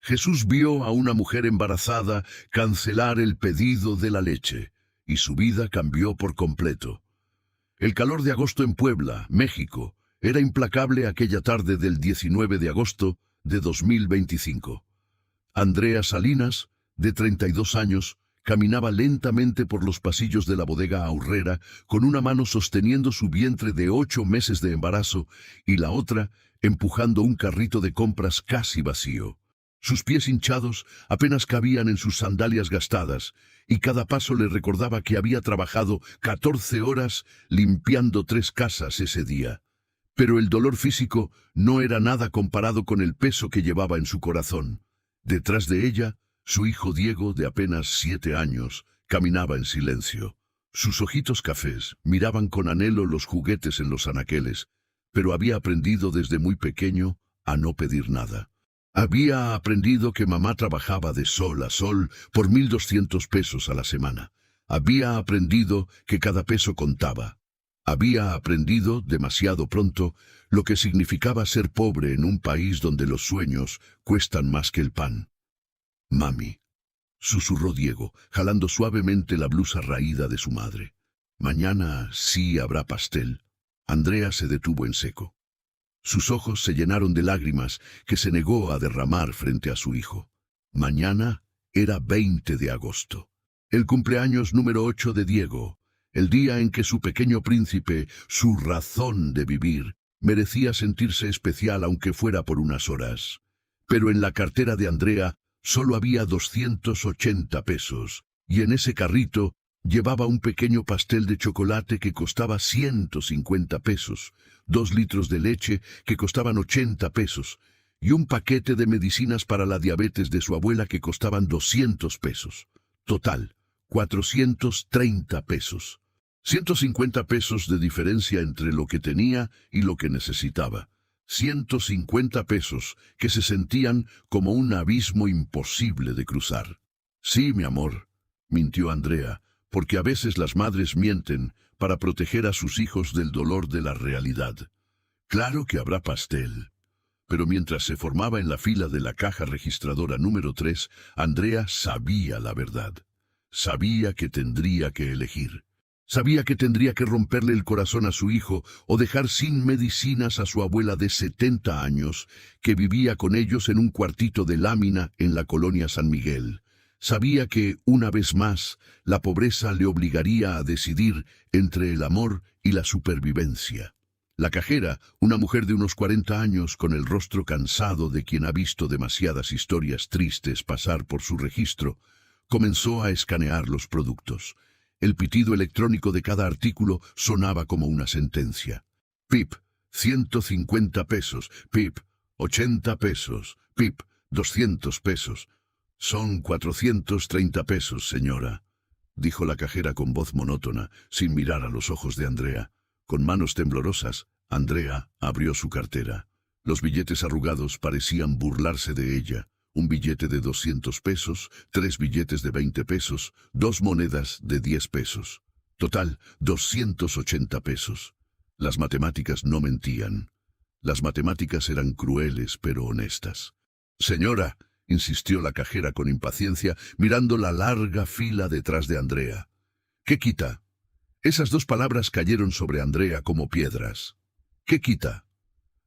Jesús vio a una mujer embarazada cancelar el pedido de la leche, y su vida cambió por completo. El calor de agosto en Puebla, México, era implacable aquella tarde del 19 de agosto de 2025. Andrea Salinas, de 32 años, caminaba lentamente por los pasillos de la bodega Aurrera con una mano sosteniendo su vientre de 8 meses de embarazo y la otra empujando un carrito de compras casi vacío. Sus pies hinchados apenas cabían en sus sandalias gastadas, y cada paso le recordaba que había trabajado 14 horas limpiando 3 casas ese día. Pero el dolor físico no era nada comparado con el peso que llevaba en su corazón. Detrás de ella, su hijo Diego, de apenas 7 años, caminaba en silencio. Sus ojitos cafés miraban con anhelo los juguetes en los anaqueles, pero había aprendido desde muy pequeño a no pedir nada. Había aprendido que mamá trabajaba de sol a sol por 1,200 pesos a la semana. Había aprendido que cada peso contaba. Había aprendido, demasiado pronto, lo que significaba ser pobre en un país donde los sueños cuestan más que el pan. «Mami», susurró Diego, jalando suavemente la blusa raída de su madre. «Mañana sí habrá pastel». Andrea se detuvo en seco. Sus ojos se llenaron de lágrimas que se negó a derramar frente a su hijo. Mañana era 20 de agosto. El cumpleaños número 8 de Diego, el día en que su pequeño príncipe, su razón de vivir, merecía sentirse especial aunque fuera por unas horas. Pero en la cartera de Andrea solo había 280 pesos, y en ese carrito llevaba un pequeño pastel de chocolate que costaba 150 pesos, 2 litros de leche que costaban 80 pesos, y un paquete de medicinas para la diabetes de su abuela que costaban 200 pesos. Total, 430 pesos. 150 pesos de diferencia entre lo que tenía y lo que necesitaba. 150 pesos que se sentían como un abismo imposible de cruzar. «Sí, mi amor», mintió Andrea, porque a veces las madres mienten para proteger a sus hijos del dolor de la realidad. «Claro que habrá pastel». Pero mientras se formaba en la fila de la caja registradora número 3, Andrea sabía la verdad. Sabía que tendría que elegir. Sabía que tendría que romperle el corazón a su hijo o dejar sin medicinas a su abuela de 70 años, que vivía con ellos en un cuartito de lámina en la colonia San Miguel. Sabía que, una vez más, la pobreza le obligaría a decidir entre el amor y la supervivencia. La cajera, una mujer de unos 40 años con el rostro cansado de quien ha visto demasiadas historias tristes pasar por su registro, comenzó a escanear los productos. El pitido electrónico de cada artículo sonaba como una sentencia. «Pip, 150 pesos. Pip, 80 pesos. Pip, 200 pesos. Son 430 pesos, señora», dijo la cajera con voz monótona, sin mirar a los ojos de Andrea. Con manos temblorosas, Andrea abrió su cartera. Los billetes arrugados parecían burlarse de ella. Un billete de 200 pesos, 3 billetes de 20 pesos, 2 monedas de 10 pesos. Total, 280 pesos. Las matemáticas no mentían. Las matemáticas eran crueles pero honestas. «Señora», insistió la cajera con impaciencia, mirando la larga fila detrás de Andrea. «¿Qué quita?». Esas 2 palabras cayeron sobre Andrea como piedras. «¿Qué quita?».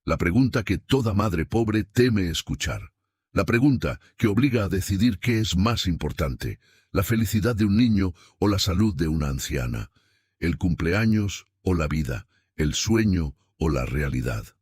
La pregunta que toda madre pobre teme escuchar. La pregunta que obliga a decidir qué es más importante, la felicidad de un niño o la salud de una anciana, el cumpleaños o la vida, el sueño o la realidad.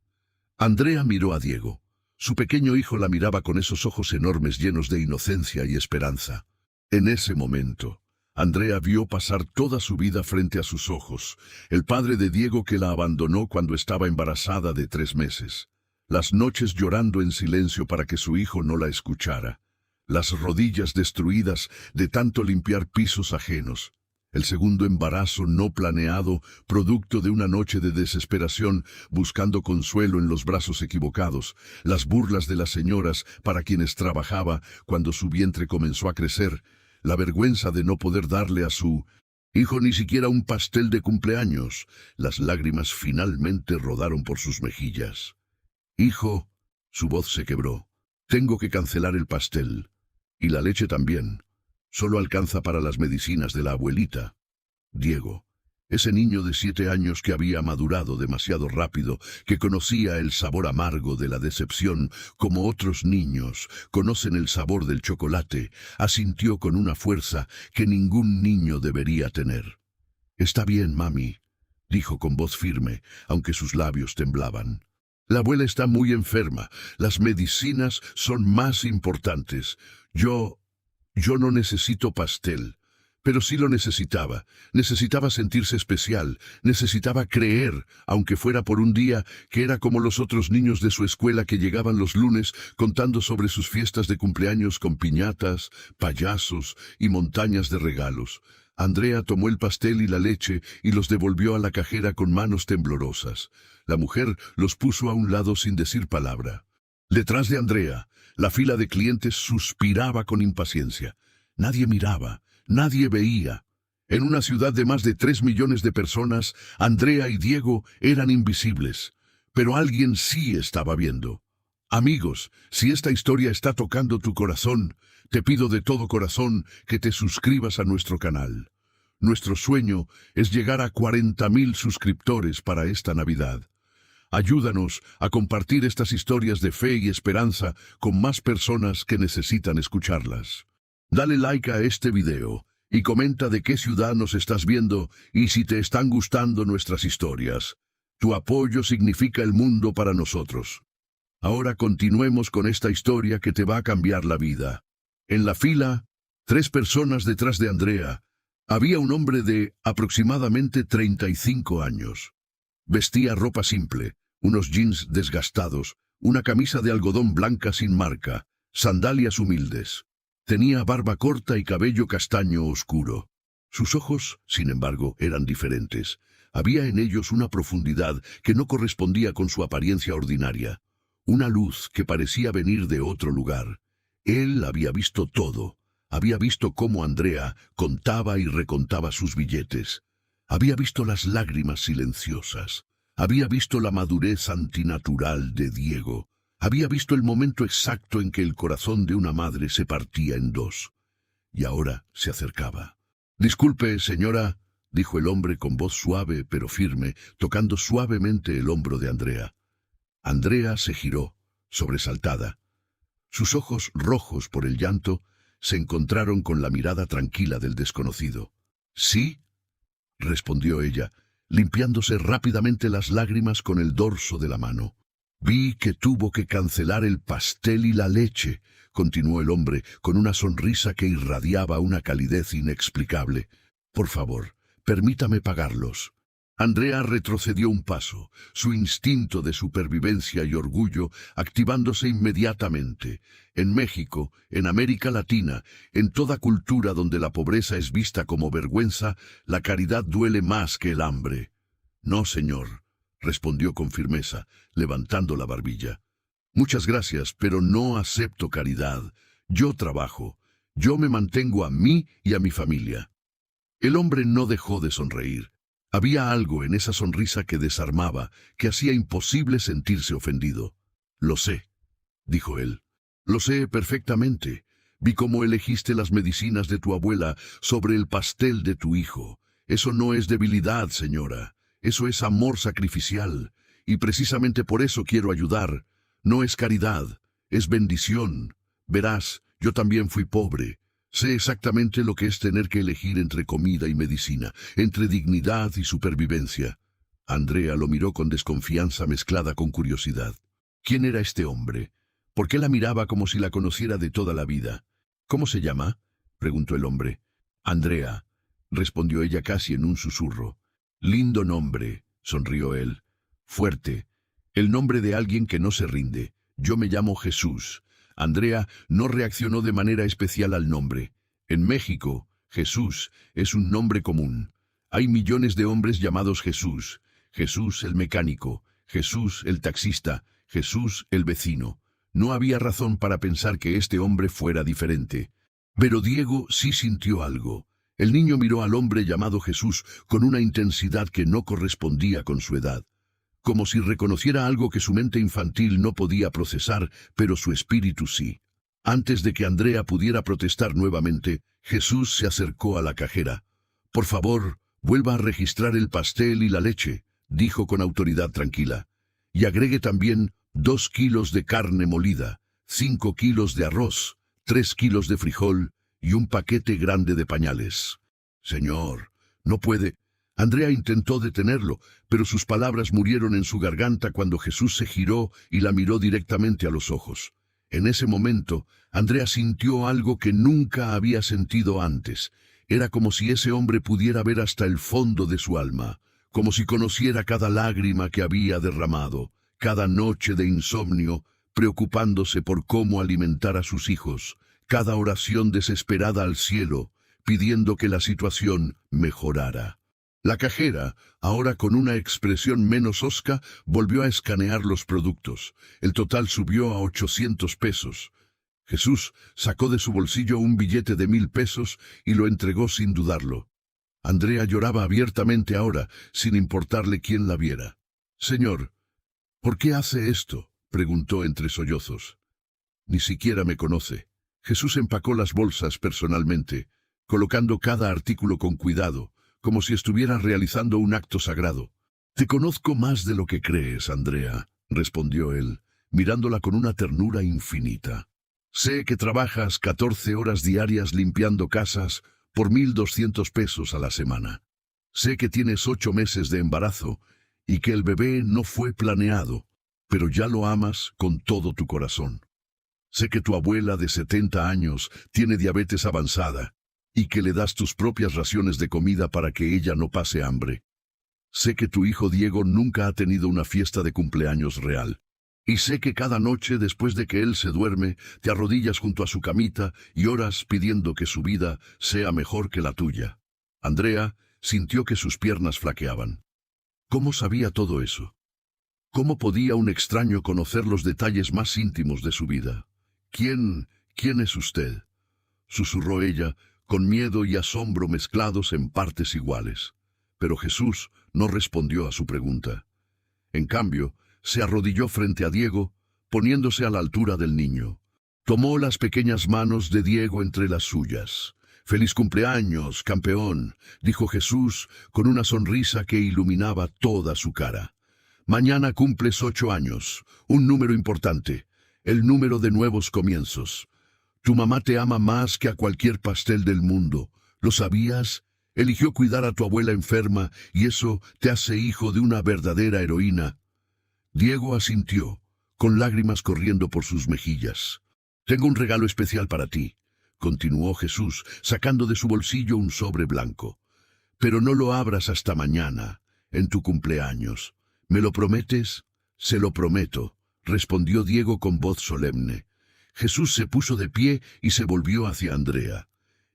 Andrea miró a Diego. Su pequeño hijo la miraba con esos ojos enormes llenos de inocencia y esperanza. En ese momento, Andrea vio pasar toda su vida frente a sus ojos, el padre de Diego que la abandonó cuando estaba embarazada de 3 meses. Las noches llorando en silencio para que su hijo no la escuchara. Las rodillas destruidas de tanto limpiar pisos ajenos. El segundo embarazo no planeado, producto de una noche de desesperación, buscando consuelo en los brazos equivocados. Las burlas de las señoras para quienes trabajaba cuando su vientre comenzó a crecer. La vergüenza de no poder darle a su hijo ni siquiera un pastel de cumpleaños. Las lágrimas finalmente rodaron por sus mejillas. «Hijo», su voz se quebró. Tengo que cancelar el pastel. Y la leche también. Solo alcanza para las medicinas de la abuelita. Diego, ese niño de 7 años que había madurado demasiado rápido, que conocía el sabor amargo de la decepción como otros niños conocen el sabor del chocolate, asintió con una fuerza que ningún niño debería tener. «Está bien, mami», dijo con voz firme, aunque sus labios temblaban. «La abuela está muy enferma. Las medicinas son más importantes. Yo no necesito pastel». Pero sí lo necesitaba. Necesitaba sentirse especial. Necesitaba creer, aunque fuera por un día, que era como los otros niños de su escuela que llegaban los lunes contando sobre sus fiestas de cumpleaños con piñatas, payasos y montañas de regalos. Andrea tomó el pastel y la leche y los devolvió a la cajera con manos temblorosas. La mujer los puso a un lado sin decir palabra. Detrás de Andrea, la fila de clientes suspiraba con impaciencia. Nadie miraba. Nadie veía. En una ciudad de más de 3 millones de personas, Andrea y Diego eran invisibles. Pero alguien sí estaba viendo. Amigos, si esta historia está tocando tu corazón, te pido de todo corazón que te suscribas a nuestro canal. Nuestro sueño es llegar a 40.000 suscriptores para esta Navidad. Ayúdanos a compartir estas historias de fe y esperanza con más personas que necesitan escucharlas. Dale like a este video y comenta de qué ciudad nos estás viendo y si te están gustando nuestras historias. Tu apoyo significa el mundo para nosotros. Ahora continuemos con esta historia que te va a cambiar la vida. En la fila, 3 personas detrás de Andrea, había un hombre de aproximadamente 35 años. Vestía ropa simple, unos jeans desgastados, una camisa de algodón blanca sin marca, sandalias humildes. Tenía barba corta y cabello castaño oscuro. Sus ojos, sin embargo, eran diferentes. Había en ellos una profundidad que no correspondía con su apariencia ordinaria. Una luz que parecía venir de otro lugar. Él había visto todo. Había visto cómo Andrea contaba y recontaba sus billetes. Había visto las lágrimas silenciosas. Había visto la madurez antinatural de Diego. Había visto el momento exacto en que el corazón de una madre se partía en dos. Y ahora se acercaba. «Disculpe, señora», dijo el hombre con voz suave pero firme, tocando suavemente el hombro de Andrea. Andrea se giró, sobresaltada. Sus ojos, rojos por el llanto, se encontraron con la mirada tranquila del desconocido. «¿Sí?», respondió ella, limpiándose rápidamente las lágrimas con el dorso de la mano. «Vi que tuvo que cancelar el pastel y la leche», continuó el hombre con una sonrisa que irradiaba una calidez inexplicable. «Por favor, permítame pagarlos». Andrea retrocedió un paso, su instinto de supervivencia y orgullo activándose inmediatamente. En México, en América Latina, en toda cultura donde la pobreza es vista como vergüenza, la caridad duele más que el hambre. «No, señor», respondió con firmeza, levantando la barbilla. «Muchas gracias, pero no acepto caridad. Yo trabajo. Yo me mantengo a mí y a mi familia». El hombre no dejó de sonreír. Había algo en esa sonrisa que desarmaba, que hacía imposible sentirse ofendido. «Lo sé», dijo él. «Lo sé perfectamente. Vi cómo elegiste las medicinas de tu abuela sobre el pastel de tu hijo. Eso no es debilidad, señora. Eso es amor sacrificial, y precisamente por eso quiero ayudar. No es caridad, es bendición. Verás, yo también fui pobre. Sé exactamente lo que es tener que elegir entre comida y medicina, entre dignidad y supervivencia». Andrea lo miró con desconfianza mezclada con curiosidad. ¿Quién era este hombre? ¿Por qué la miraba como si la conociera de toda la vida? «¿Cómo se llama?», preguntó el hombre. «Andrea», respondió ella casi en un susurro. «Lindo nombre», sonrió él. «Fuerte. El nombre de alguien que no se rinde. Yo me llamo Jesús». Andrea no reaccionó de manera especial al nombre. En México, Jesús es un nombre común. Hay millones de hombres llamados Jesús. Jesús el mecánico, Jesús el taxista, Jesús el vecino. No había razón para pensar que este hombre fuera diferente. Pero Diego sí sintió algo. El niño miró al hombre llamado Jesús con una intensidad que no correspondía con su edad. como si reconociera algo que su mente infantil no podía procesar, pero su espíritu sí. Antes de que Andrea pudiera protestar nuevamente, Jesús se acercó a la cajera. «Por favor, vuelva a registrar el pastel y la leche», dijo con autoridad tranquila. «Y agregue también 2 kilos de carne molida, 5 kilos de arroz, 3 kilos de frijol y un paquete grande de pañales». «Señor, no puede». Andrea intentó detenerlo, pero sus palabras murieron en su garganta cuando Jesús se giró y la miró directamente a los ojos. En ese momento, Andrea sintió algo que nunca había sentido antes. Era como si ese hombre pudiera ver hasta el fondo de su alma, como si conociera cada lágrima que había derramado, cada noche de insomnio, preocupándose por cómo alimentar a sus hijos, cada oración desesperada al cielo, pidiendo que la situación mejorara. La cajera, ahora con una expresión menos hosca, volvió a escanear los productos. El total subió a 800 pesos. Jesús sacó de su bolsillo un billete de 1000 pesos y lo entregó sin dudarlo. Andrea lloraba abiertamente ahora, sin importarle quién la viera. «Señor, ¿por qué hace esto?», preguntó entre sollozos. «Ni siquiera me conoce». Jesús empacó las bolsas personalmente, colocando cada artículo con cuidado, como si estuviera realizando un acto sagrado. «Te conozco más de lo que crees, Andrea», respondió él, mirándola con una ternura infinita. «Sé que trabajas 14 horas diarias limpiando casas por 1.200 pesos a la semana. Sé que tienes 8 meses de embarazo y que el bebé no fue planeado, pero ya lo amas con todo tu corazón. Sé que tu abuela de 70 años tiene diabetes avanzada y que le das tus propias raciones de comida para que ella no pase hambre. Sé que tu hijo Diego nunca ha tenido una fiesta de cumpleaños real. Y sé que cada noche después de que él se duerme, te arrodillas junto a su camita y oras pidiendo que su vida sea mejor que la tuya». Andrea sintió que sus piernas flaqueaban. ¿Cómo sabía todo eso? ¿Cómo podía un extraño conocer los detalles más íntimos de su vida? «¿Quién es usted?», susurró ella, con miedo y asombro mezclados en partes iguales. Pero Jesús no respondió a su pregunta. En cambio, se arrodilló frente a Diego, poniéndose a la altura del niño. Tomó las pequeñas manos de Diego entre las suyas. «Feliz cumpleaños, campeón», dijo Jesús con una sonrisa que iluminaba toda su cara. «Mañana cumples 8 años, un número importante, el número de nuevos comienzos. Tu mamá te ama más que a cualquier pastel del mundo. ¿Lo sabías? Eligió cuidar a tu abuela enferma y eso te hace hijo de una verdadera heroína». Diego asintió, con lágrimas corriendo por sus mejillas. «Tengo un regalo especial para ti», continuó Jesús, sacando de su bolsillo un sobre blanco. «Pero no lo abras hasta mañana, en tu cumpleaños. ¿Me lo prometes?» «Se lo prometo», respondió Diego con voz solemne. Jesús se puso de pie y se volvió hacia Andrea.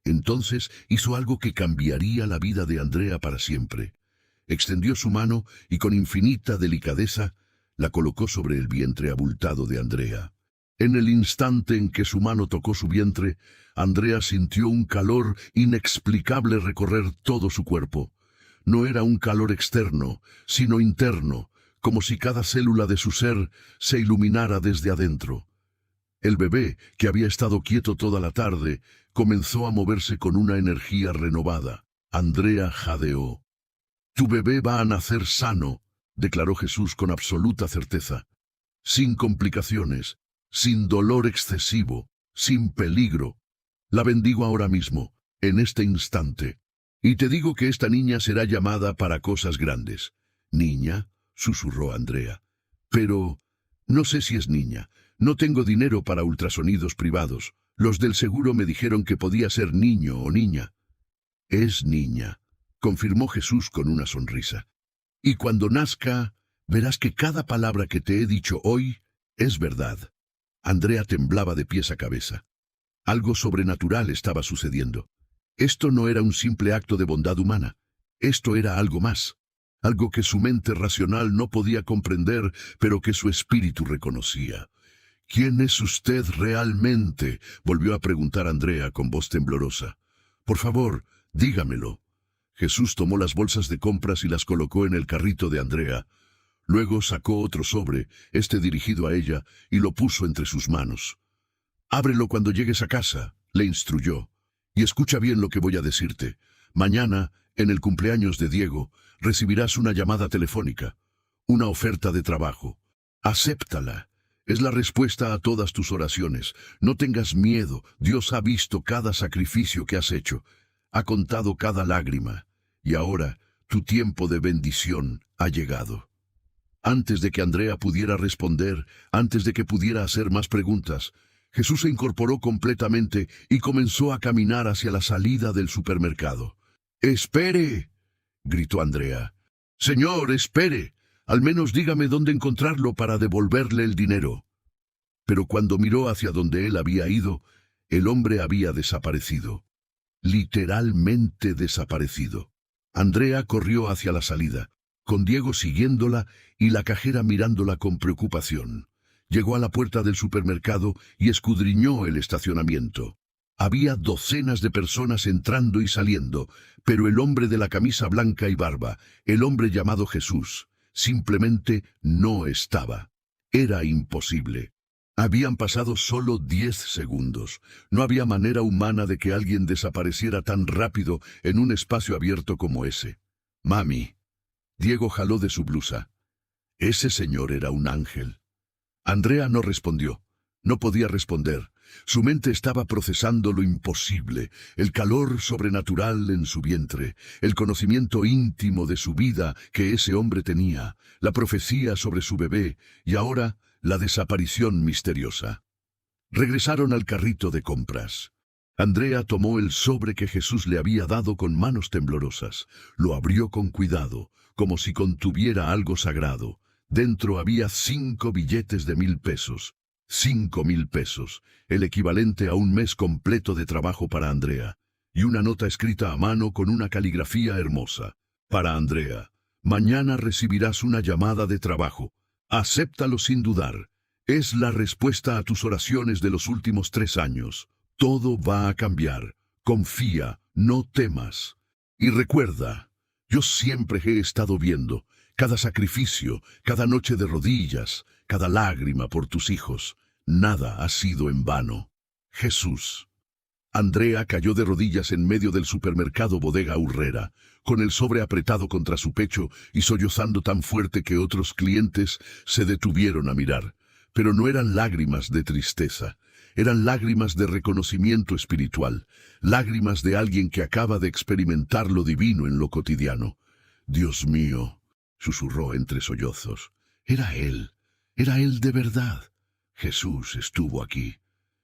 Entonces hizo algo que cambiaría la vida de Andrea para siempre. Extendió su mano y con infinita delicadeza la colocó sobre el vientre abultado de Andrea. En el instante en que su mano tocó su vientre, Andrea sintió un calor inexplicable recorrer todo su cuerpo. No era un calor externo, sino interno, como si cada célula de su ser se iluminara desde adentro. El bebé, que había estado quieto toda la tarde, comenzó a moverse con una energía renovada. Andrea jadeó. «Tu bebé va a nacer sano», declaró Jesús con absoluta certeza. «Sin complicaciones, sin dolor excesivo, sin peligro. La bendigo ahora mismo, en este instante. Y te digo que esta niña será llamada para cosas grandes». «¿Niña?», susurró Andrea. «Pero no sé si es niña. No tengo dinero para ultrasonidos privados. Los del seguro me dijeron que podía ser niño o niña». «Es niña», confirmó Jesús con una sonrisa. «Y cuando nazca, verás que cada palabra que te he dicho hoy es verdad». Andrea temblaba de pies a cabeza. Algo sobrenatural estaba sucediendo. Esto no era un simple acto de bondad humana. Esto era algo más. Algo que su mente racional no podía comprender, pero que su espíritu reconocía. «¿Quién es usted realmente?», volvió a preguntar Andrea con voz temblorosa. «Por favor, dígamelo». Jesús tomó las bolsas de compras y las colocó en el carrito de Andrea. Luego sacó otro sobre, dirigido a ella, y lo puso entre sus manos. «Ábrelo cuando llegues a casa», le instruyó. «Y escucha bien lo que voy a decirte. Mañana, en el cumpleaños de Diego, recibirás una llamada telefónica, una oferta de trabajo. Acéptala. Es la respuesta a todas tus oraciones. No tengas miedo. Dios ha visto cada sacrificio que has hecho. Ha contado cada lágrima. Y ahora, tu tiempo de bendición ha llegado». Antes de que Andrea pudiera responder, antes de que pudiera hacer más preguntas, Jesús se incorporó completamente y comenzó a caminar hacia la salida del supermercado. «¡Espere!», gritó Andrea. «Señor, espere. Al menos dígame dónde encontrarlo para devolverle el dinero». Pero cuando miró hacia donde él había ido, el hombre había desaparecido. Literalmente desaparecido. Andrea corrió hacia la salida, con Diego siguiéndola y la cajera mirándola con preocupación. Llegó a la puerta del supermercado y escudriñó el estacionamiento. Había docenas de personas entrando y saliendo, pero el hombre de la camisa blanca y barba, el hombre llamado Jesús, simplemente no estaba. Era imposible. Habían pasado solo 10 segundos. No había manera humana de que alguien desapareciera tan rápido en un espacio abierto como ese. «Mami». Diego jaló de su blusa. Ese señor era un ángel. Andrea no respondió. No podía responder. Su mente estaba procesando lo imposible, el calor sobrenatural en su vientre, el conocimiento íntimo de su vida que ese hombre tenía, la profecía sobre su bebé y ahora la desaparición misteriosa. Regresaron al carrito de compras. Andrea tomó el sobre que Jesús le había dado con manos temblorosas. Lo abrió con cuidado, como si contuviera algo sagrado. Dentro había 5 billetes de 1,000 pesos. 5,000 pesos, el equivalente a un mes completo de trabajo para Andrea. Y una nota escrita a mano con una caligrafía hermosa. Para Andrea: «Mañana recibirás una llamada de trabajo. Acéptalo sin dudar. Es la respuesta a tus oraciones de los últimos 3 años. Todo va a cambiar. Confía, no temas. Y recuerda, yo siempre he estado viendo cada sacrificio, cada noche de rodillas, cada lágrima por tus hijos. Nada ha sido en vano. Jesús». Andrea cayó de rodillas en medio del supermercado Bodega Aurrera, con el sobre apretado contra su pecho y sollozando tan fuerte que otros clientes se detuvieron a mirar. Pero no eran lágrimas de tristeza, eran lágrimas de reconocimiento espiritual, lágrimas de alguien que acaba de experimentar lo divino en lo cotidiano. «Dios mío», susurró entre sollozos. Era él de verdad. Jesús estuvo aquí,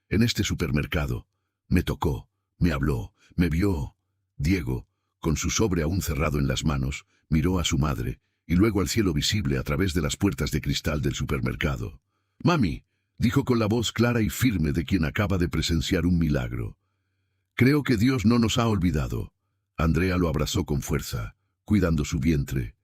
en este supermercado. Me tocó, me habló, me vio. Diego, con su sobre aún cerrado en las manos, miró a su madre y luego al cielo visible a través de las puertas de cristal del supermercado. «Mami», dijo con la voz clara y firme de quien acaba de presenciar un milagro. «Creo que Dios no nos ha olvidado». Andrea lo abrazó con fuerza, cuidando su vientre,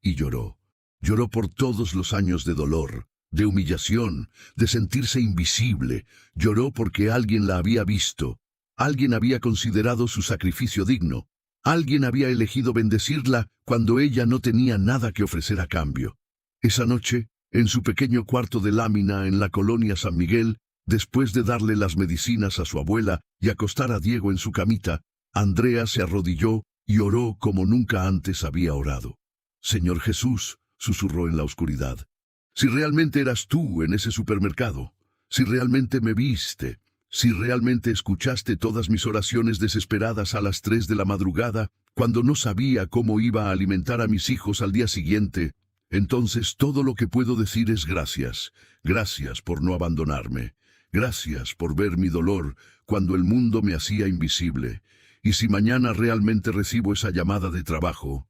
y lloró. Lloró por todos los años de dolor, de humillación, de sentirse invisible. Lloró porque alguien la había visto, alguien había considerado su sacrificio digno, alguien había elegido bendecirla cuando ella no tenía nada que ofrecer a cambio. Esa noche, en su pequeño cuarto de lámina en la colonia San Miguel, después de darle las medicinas a su abuela y acostar a Diego en su camita, Andrea se arrodilló y oró como nunca antes había orado. «Señor Jesús», susurró en la oscuridad, «si realmente eras tú en ese supermercado, si realmente me viste, si realmente escuchaste todas mis oraciones desesperadas a las 3 de la madrugada, cuando no sabía cómo iba a alimentar a mis hijos al día siguiente, entonces todo lo que puedo decir es gracias. Gracias por no abandonarme. Gracias por ver mi dolor cuando el mundo me hacía invisible. Y si mañana realmente recibo esa llamada de trabajo,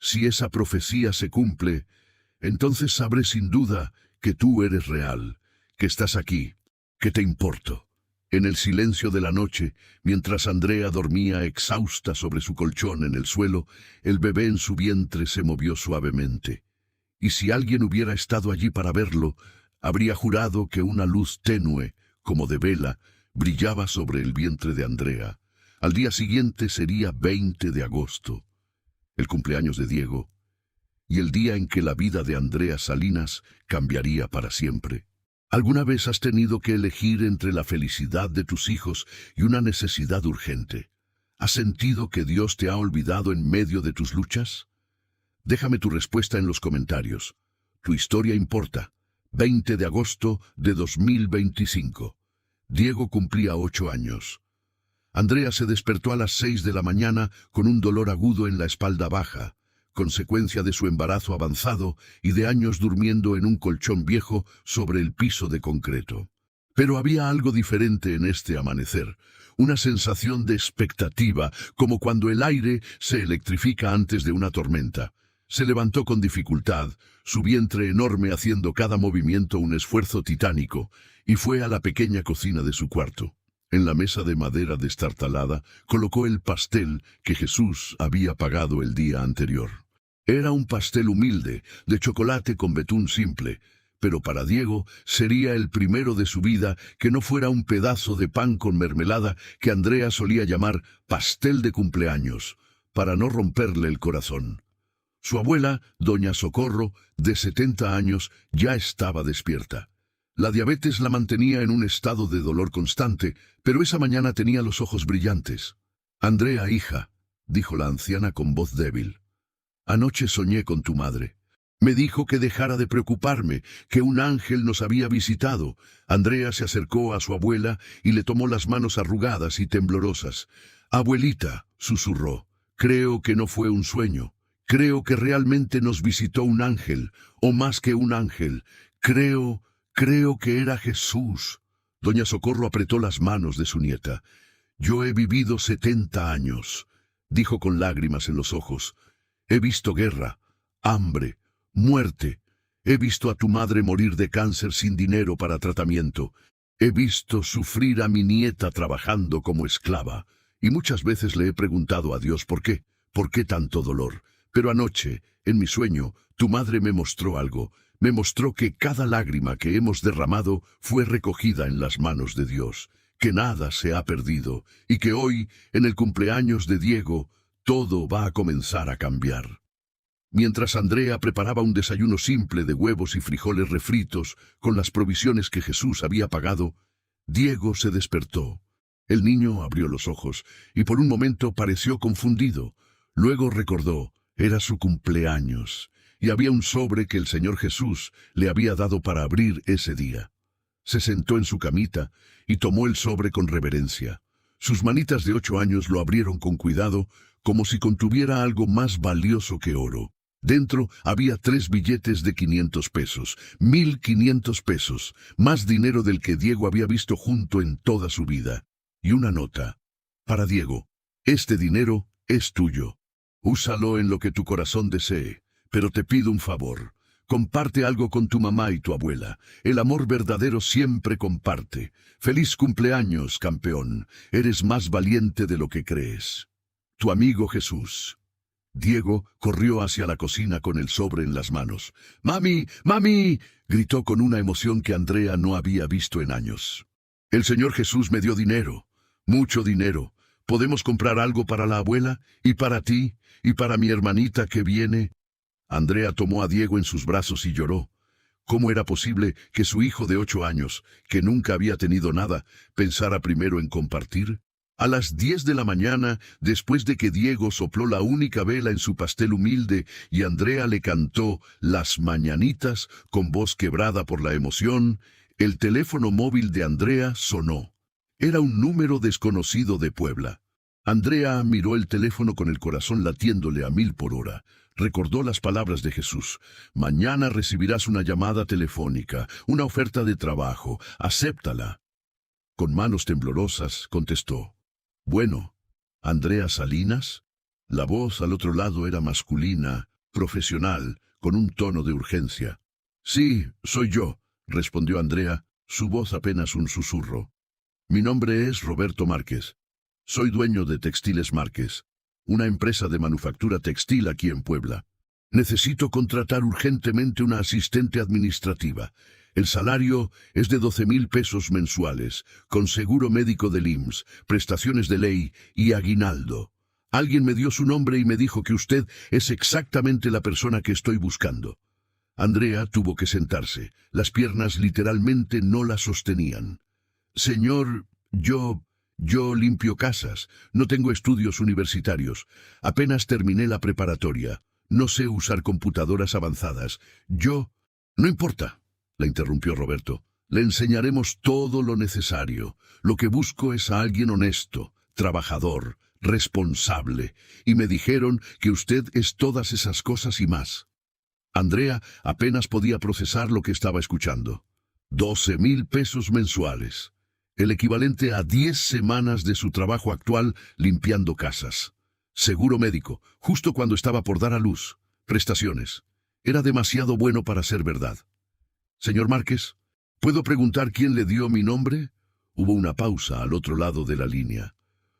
si esa profecía se cumple, entonces sabré sin duda que tú eres real, que estás aquí, que te importo». En el silencio de la noche, mientras Andrea dormía exhausta sobre su colchón en el suelo, el bebé en su vientre se movió suavemente. Y si alguien hubiera estado allí para verlo, habría jurado que una luz tenue, como de vela, brillaba sobre el vientre de Andrea. Al día siguiente sería 20 de agosto, el cumpleaños de Diego, y el día en que la vida de Andrea Salinas cambiaría para siempre. ¿Alguna vez has tenido que elegir entre la felicidad de tus hijos y una necesidad urgente? ¿Has sentido que Dios te ha olvidado en medio de tus luchas? Déjame tu respuesta en los comentarios. Tu historia importa. 20 de agosto de 2025. Diego cumplía 8 años. Andrea se despertó a las 6 de la mañana con un dolor agudo en la espalda baja, consecuencia de su embarazo avanzado y de años durmiendo en un colchón viejo sobre el piso de concreto. Pero había algo diferente en este amanecer, una sensación de expectativa, como cuando el aire se electrifica antes de una tormenta. Se levantó con dificultad, su vientre enorme haciendo cada movimiento un esfuerzo titánico, y fue a la pequeña cocina de su cuarto. En la mesa de madera destartalada colocó el pastel que Jesús había pagado el día anterior. Era un pastel humilde, de chocolate con betún simple, pero para Diego sería el primero de su vida que no fuera un pedazo de pan con mermelada que Andrea solía llamar pastel de cumpleaños, para no romperle el corazón. Su abuela, doña Socorro, de 70 años, ya estaba despierta. La diabetes la mantenía en un estado de dolor constante, pero esa mañana tenía los ojos brillantes. «Andrea, hija», dijo la anciana con voz débil, «anoche soñé con tu madre. Me dijo que dejara de preocuparme, que un ángel nos había visitado». Andrea se acercó a su abuela y le tomó las manos arrugadas y temblorosas. «Abuelita», susurró, «creo que no fue un sueño. Creo que realmente nos visitó un ángel, o más que un ángel. Creo que era Jesús». Doña Socorro apretó las manos de su nieta. «Yo he vivido 70 años», dijo con lágrimas en los ojos. «He visto guerra, hambre, muerte. He visto a tu madre morir de cáncer sin dinero para tratamiento. He visto sufrir a mi nieta trabajando como esclava. Y muchas veces le he preguntado a Dios por qué tanto dolor. Pero anoche, en mi sueño, tu madre me mostró algo. Me mostró que cada lágrima que hemos derramado fue recogida en las manos de Dios, que nada se ha perdido, y que hoy, en el cumpleaños de Diego, todo va a comenzar a cambiar». Mientras Andrea preparaba un desayuno simple de huevos y frijoles refritos con las provisiones que Jesús había pagado, Diego se despertó. El niño abrió los ojos y por un momento pareció confundido. Luego recordó, era su cumpleaños, y había un sobre que el Señor Jesús le había dado para abrir ese día. Se sentó en su camita y tomó el sobre con reverencia. Sus manitas de 8 años lo abrieron con cuidado, como si contuviera algo más valioso que oro. Dentro había 3 billetes de 500 pesos, 1.500 pesos, más dinero del que Diego había visto junto en toda su vida. Y una nota. Para Diego, este dinero es tuyo. Úsalo en lo que tu corazón desee, pero te pido un favor. Comparte algo con tu mamá y tu abuela. El amor verdadero siempre comparte. Feliz cumpleaños, campeón. Eres más valiente de lo que crees. Tu amigo Jesús. Diego corrió hacia la cocina con el sobre en las manos. «¡Mami! ¡Mami!», gritó con una emoción que Andrea no había visto en años. «El Señor Jesús me dio dinero, mucho dinero. ¿Podemos comprar algo para la abuela, y para ti, y para mi hermanita que viene?» Andrea tomó a Diego en sus brazos y lloró. ¿Cómo era posible que su hijo de 8 años, que nunca había tenido nada, pensara primero en compartir? A las 10 de la mañana, después de que Diego sopló la única vela en su pastel humilde y Andrea le cantó Las Mañanitas con voz quebrada por la emoción, el teléfono móvil de Andrea sonó. Era un número desconocido de Puebla. Andrea miró el teléfono con el corazón latiéndole a 1000 por hora. Recordó las palabras de Jesús. «Mañana recibirás una llamada telefónica, una oferta de trabajo. Acéptala». Con manos temblorosas contestó. «Bueno, ¿Andrea Salinas?». La voz al otro lado era masculina, profesional, con un tono de urgencia. «Sí, soy yo», respondió Andrea, su voz apenas un susurro. «Mi nombre es Roberto Márquez. Soy dueño de Textiles Márquez, una empresa de manufactura textil aquí en Puebla. Necesito contratar urgentemente una asistente administrativa. El salario es de 12,000 pesos mensuales, con seguro médico del IMSS, prestaciones de ley y aguinaldo. Alguien me dio su nombre y me dijo que usted es exactamente la persona que estoy buscando. Andrea tuvo que sentarse. Las piernas literalmente no la sostenían. Señor, yo limpio casas. No tengo estudios universitarios. Apenas terminé la preparatoria. No sé usar computadoras avanzadas. No importa, la interrumpió Roberto. Le enseñaremos todo lo necesario. Lo que busco es a alguien honesto, trabajador, responsable. Y me dijeron que usted es todas esas cosas y más. Andrea apenas podía procesar lo que estaba escuchando. 12,000 pesos mensuales. El equivalente a 10 semanas de su trabajo actual limpiando casas. Seguro médico, justo cuando estaba por dar a luz. Prestaciones. Era demasiado bueno para ser verdad. Señor Márquez, ¿puedo preguntar quién le dio mi nombre? Hubo una pausa al otro lado de la línea.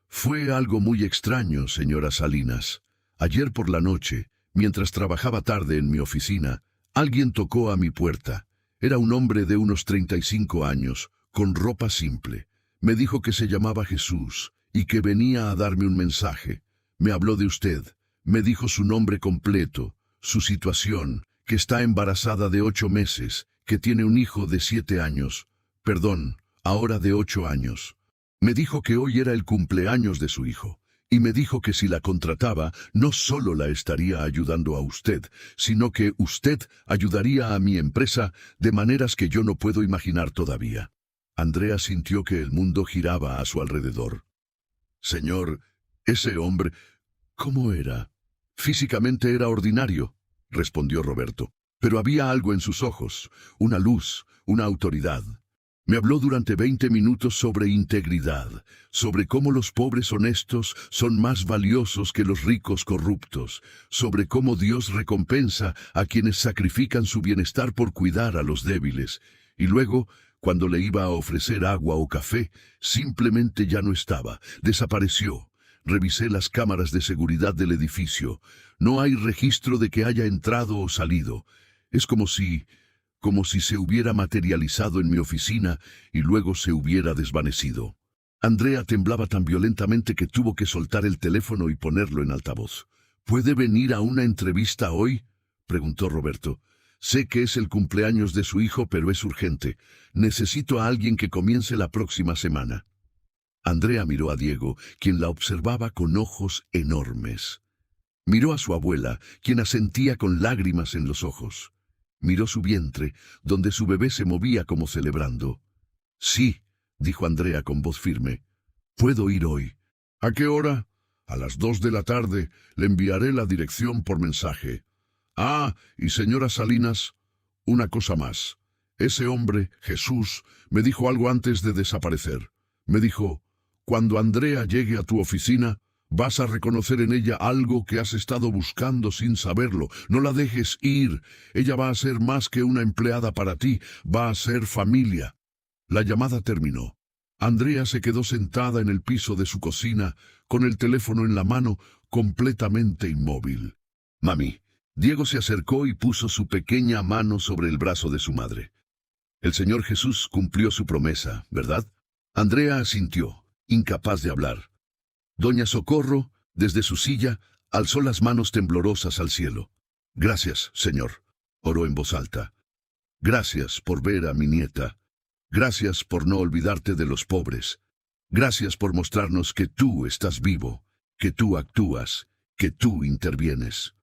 Fue algo muy extraño, señora Salinas. Ayer por la noche, mientras trabajaba tarde en mi oficina, alguien tocó a mi puerta. Era un hombre de unos 35 años, con ropa simple. Me dijo que se llamaba Jesús y que venía a darme un mensaje. Me habló de usted. Me dijo su nombre completo, su situación, que está embarazada de 8 meses, que tiene un hijo de 7 años. Perdón, ahora de 8 años. Me dijo que hoy era el cumpleaños de su hijo. Y me dijo que si la contrataba, no solo la estaría ayudando a usted, sino que usted ayudaría a mi empresa de maneras que yo no puedo imaginar todavía. Andrea sintió que el mundo giraba a su alrededor. Señor, ese hombre, ¿cómo era? Físicamente era ordinario, respondió Roberto, pero había algo en sus ojos, una luz, una autoridad. Me habló durante 20 minutos sobre integridad, sobre cómo los pobres honestos son más valiosos que los ricos corruptos, sobre cómo Dios recompensa a quienes sacrifican su bienestar por cuidar a los débiles. Y luego, cuando le iba a ofrecer agua o café, simplemente ya no estaba, desapareció. Revisé las cámaras de seguridad del edificio. No hay registro de que haya entrado o salido. Es como si se hubiera materializado en mi oficina y luego se hubiera desvanecido. Andrea temblaba tan violentamente que tuvo que soltar el teléfono y ponerlo en altavoz. ¿Puede venir a una entrevista hoy?, preguntó Roberto. Sé que es el cumpleaños de su hijo, pero es urgente. Necesito a alguien que comience la próxima semana. Andrea miró a Diego, quien la observaba con ojos enormes. Miró a su abuela, quien asentía con lágrimas en los ojos. Miró su vientre, donde su bebé se movía como celebrando. Sí, dijo Andrea con voz firme. Puedo ir hoy. ¿A qué hora? A las 2 de la tarde. Le enviaré la dirección por mensaje. Ah, y señora Salinas, una cosa más. Ese hombre, Jesús, me dijo algo antes de desaparecer. Me dijo, cuando Andrea llegue a tu oficina, vas a reconocer en ella algo que has estado buscando sin saberlo. No la dejes ir. Ella va a ser más que una empleada para ti. Va a ser familia. La llamada terminó. Andrea se quedó sentada en el piso de su cocina, con el teléfono en la mano, completamente inmóvil. Mami. Diego se acercó y puso su pequeña mano sobre el brazo de su madre. El Señor Jesús cumplió su promesa, ¿verdad? Andrea asintió, incapaz de hablar. Doña Socorro, desde su silla, alzó las manos temblorosas al cielo. Gracias, Señor, oró en voz alta. Gracias por ver a mi nieta. Gracias por no olvidarte de los pobres. Gracias por mostrarnos que tú estás vivo, que tú actúas, que tú intervienes.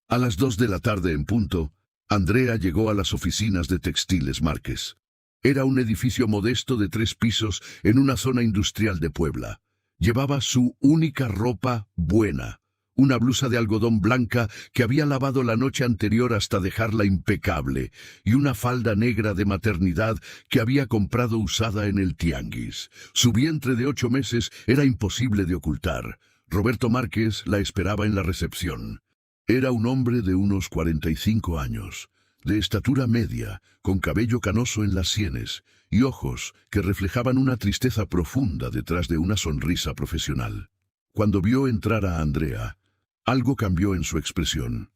A las 2 de la tarde en punto, Andrea llegó a las oficinas de Textiles Márquez. Era un edificio modesto de 3 pisos en una zona industrial de Puebla. Llevaba su única ropa buena, una blusa de algodón blanca que había lavado la noche anterior hasta dejarla impecable, y una falda negra de maternidad que había comprado usada en el tianguis. Su vientre de 8 meses era imposible de ocultar. Roberto Márquez la esperaba en la recepción. Era un hombre de unos 45 años, de estatura media, con cabello canoso en las sienes y ojos que reflejaban una tristeza profunda detrás de una sonrisa profesional. Cuando vio entrar a Andrea, algo cambió en su expresión.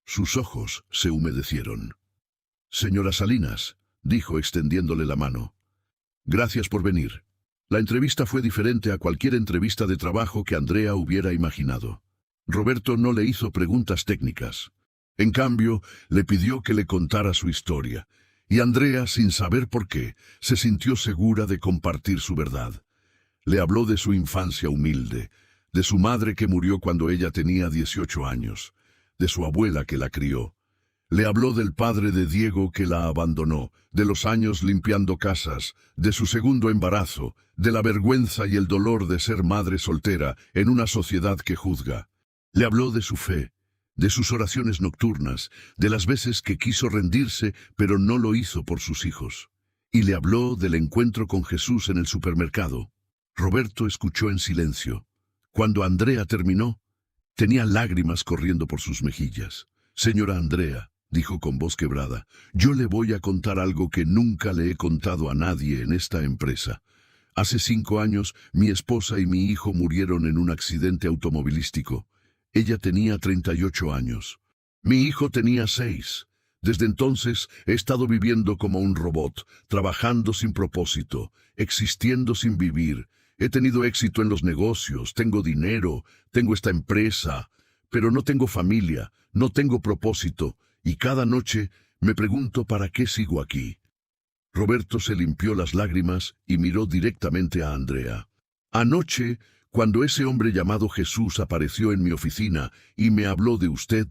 Sus ojos se humedecieron. «Señora Salinas», dijo extendiéndole la mano. «Gracias por venir». La entrevista fue diferente a cualquier entrevista de trabajo que Andrea hubiera imaginado. Roberto no le hizo preguntas técnicas. En cambio, le pidió que le contara su historia, y Andrea, sin saber por qué, se sintió segura de compartir su verdad. Le habló de su infancia humilde, de su madre que murió cuando ella tenía 18 años, de su abuela que la crió. Le habló del padre de Diego que la abandonó, de los años limpiando casas, de su segundo embarazo, de la vergüenza y el dolor de ser madre soltera en una sociedad que juzga. Le habló de su fe, de sus oraciones nocturnas, de las veces que quiso rendirse pero no lo hizo por sus hijos. Y le habló del encuentro con Jesús en el supermercado. Roberto escuchó en silencio. Cuando Andrea terminó, tenía lágrimas corriendo por sus mejillas. «Señora Andrea», dijo con voz quebrada, «yo le voy a contar algo que nunca le he contado a nadie en esta empresa. Hace 5 años, mi esposa y mi hijo murieron en un accidente automovilístico. Ella tenía 38 años. Mi hijo tenía 6. Desde entonces he estado viviendo como un robot, trabajando sin propósito, existiendo sin vivir. He tenido éxito en los negocios, tengo dinero, tengo esta empresa, pero no tengo familia, no tengo propósito, y cada noche me pregunto ¿para qué sigo aquí?». Roberto se limpió las lágrimas y miró directamente a Andrea. «Anoche, cuando ese hombre llamado Jesús apareció en mi oficina y me habló de usted,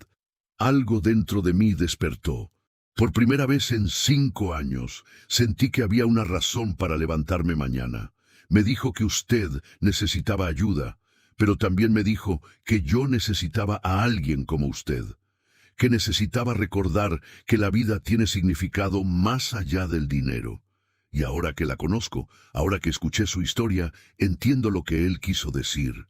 algo dentro de mí despertó. Por primera vez en 5 años, sentí que había una razón para levantarme mañana. Me dijo que usted necesitaba ayuda, pero también me dijo que yo necesitaba a alguien como usted, que necesitaba recordar que la vida tiene significado más allá del dinero. Y ahora que la conozco, ahora que escuché su historia, entiendo lo que él quiso decir».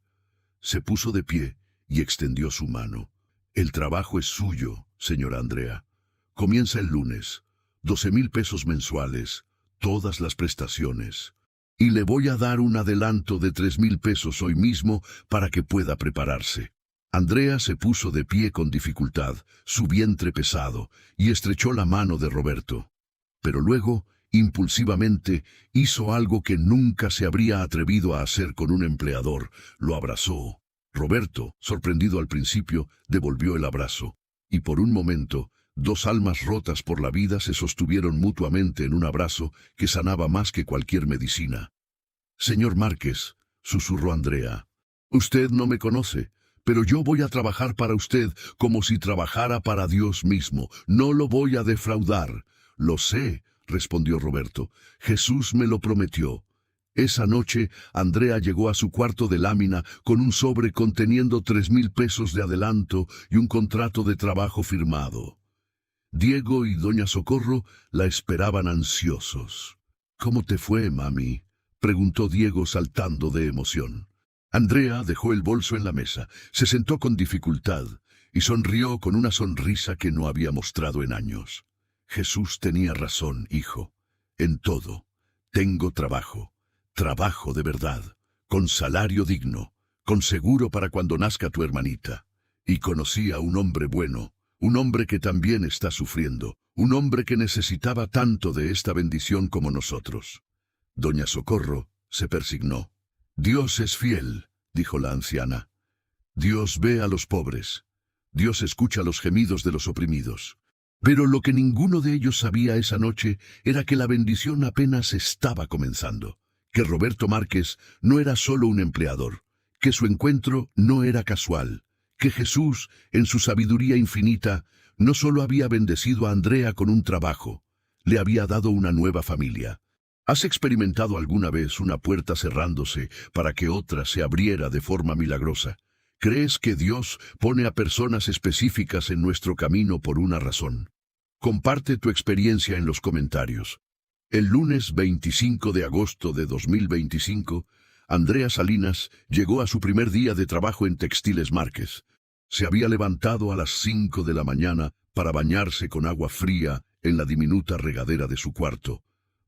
Se puso de pie y extendió su mano. «El trabajo es suyo, señora Andrea. Comienza el lunes, 12,000 pesos mensuales, todas las prestaciones. Y le voy a dar un adelanto de 3,000 pesos hoy mismo para que pueda prepararse». Andrea se puso de pie con dificultad, su vientre pesado, y estrechó la mano de Roberto. Pero luego, impulsivamente, hizo algo que nunca se habría atrevido a hacer con un empleador. Lo abrazó. Roberto, sorprendido al principio, devolvió el abrazo. Y por un momento, 2 almas rotas por la vida se sostuvieron mutuamente en un abrazo que sanaba más que cualquier medicina. «Señor Márquez», susurró Andrea, «usted no me conoce, pero yo voy a trabajar para usted como si trabajara para Dios mismo. No lo voy a defraudar». «Lo sé», respondió Roberto. «Jesús me lo prometió». Esa noche, Andrea llegó a su cuarto de lámina con un sobre conteniendo 3,000 pesos de adelanto y un contrato de trabajo firmado. Diego y doña Socorro la esperaban ansiosos. «¿Cómo te fue, mami?», preguntó Diego saltando de emoción. Andrea dejó el bolso en la mesa, se sentó con dificultad y sonrió con una sonrisa que no había mostrado en años. «Jesús tenía razón, hijo. En todo. Tengo trabajo. Trabajo de verdad. Con salario digno. Con seguro para cuando nazca tu hermanita. Y conocí a un hombre bueno. Un hombre que también está sufriendo. Un hombre que necesitaba tanto de esta bendición como nosotros». Doña Socorro se persignó. «Dios es fiel», dijo la anciana. «Dios ve a los pobres. Dios escucha los gemidos de los oprimidos». Pero lo que ninguno de ellos sabía esa noche era que la bendición apenas estaba comenzando, que Roberto Márquez no era solo un empleador, que su encuentro no era casual, que Jesús, en su sabiduría infinita, no solo había bendecido a Andrea con un trabajo, le había dado una nueva familia. ¿Has experimentado alguna vez una puerta cerrándose para que otra se abriera de forma milagrosa? ¿Crees que Dios pone a personas específicas en nuestro camino por una razón? Comparte tu experiencia en los comentarios. El lunes 25 de agosto de 2025, Andrea Salinas llegó a su primer día de trabajo en Textiles Márquez. Se había levantado a las 5 de la mañana para bañarse con agua fría en la diminuta regadera de su cuarto,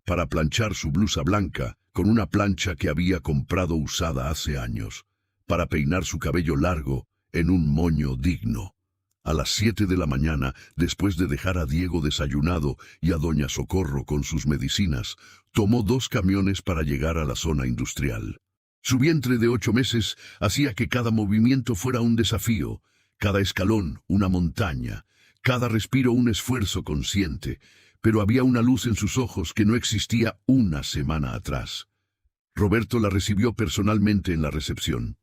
para planchar su blusa blanca con una plancha que había comprado usada hace años, para peinar su cabello largo en un moño digno. A las 7 de la mañana, después de dejar a Diego desayunado y a doña Socorro con sus medicinas, tomó 2 camiones para llegar a la zona industrial. Su vientre de 8 meses hacía que cada movimiento fuera un desafío, cada escalón una montaña, cada respiro un esfuerzo consciente, pero había una luz en sus ojos que no existía una semana atrás. Roberto la recibió personalmente en la recepción.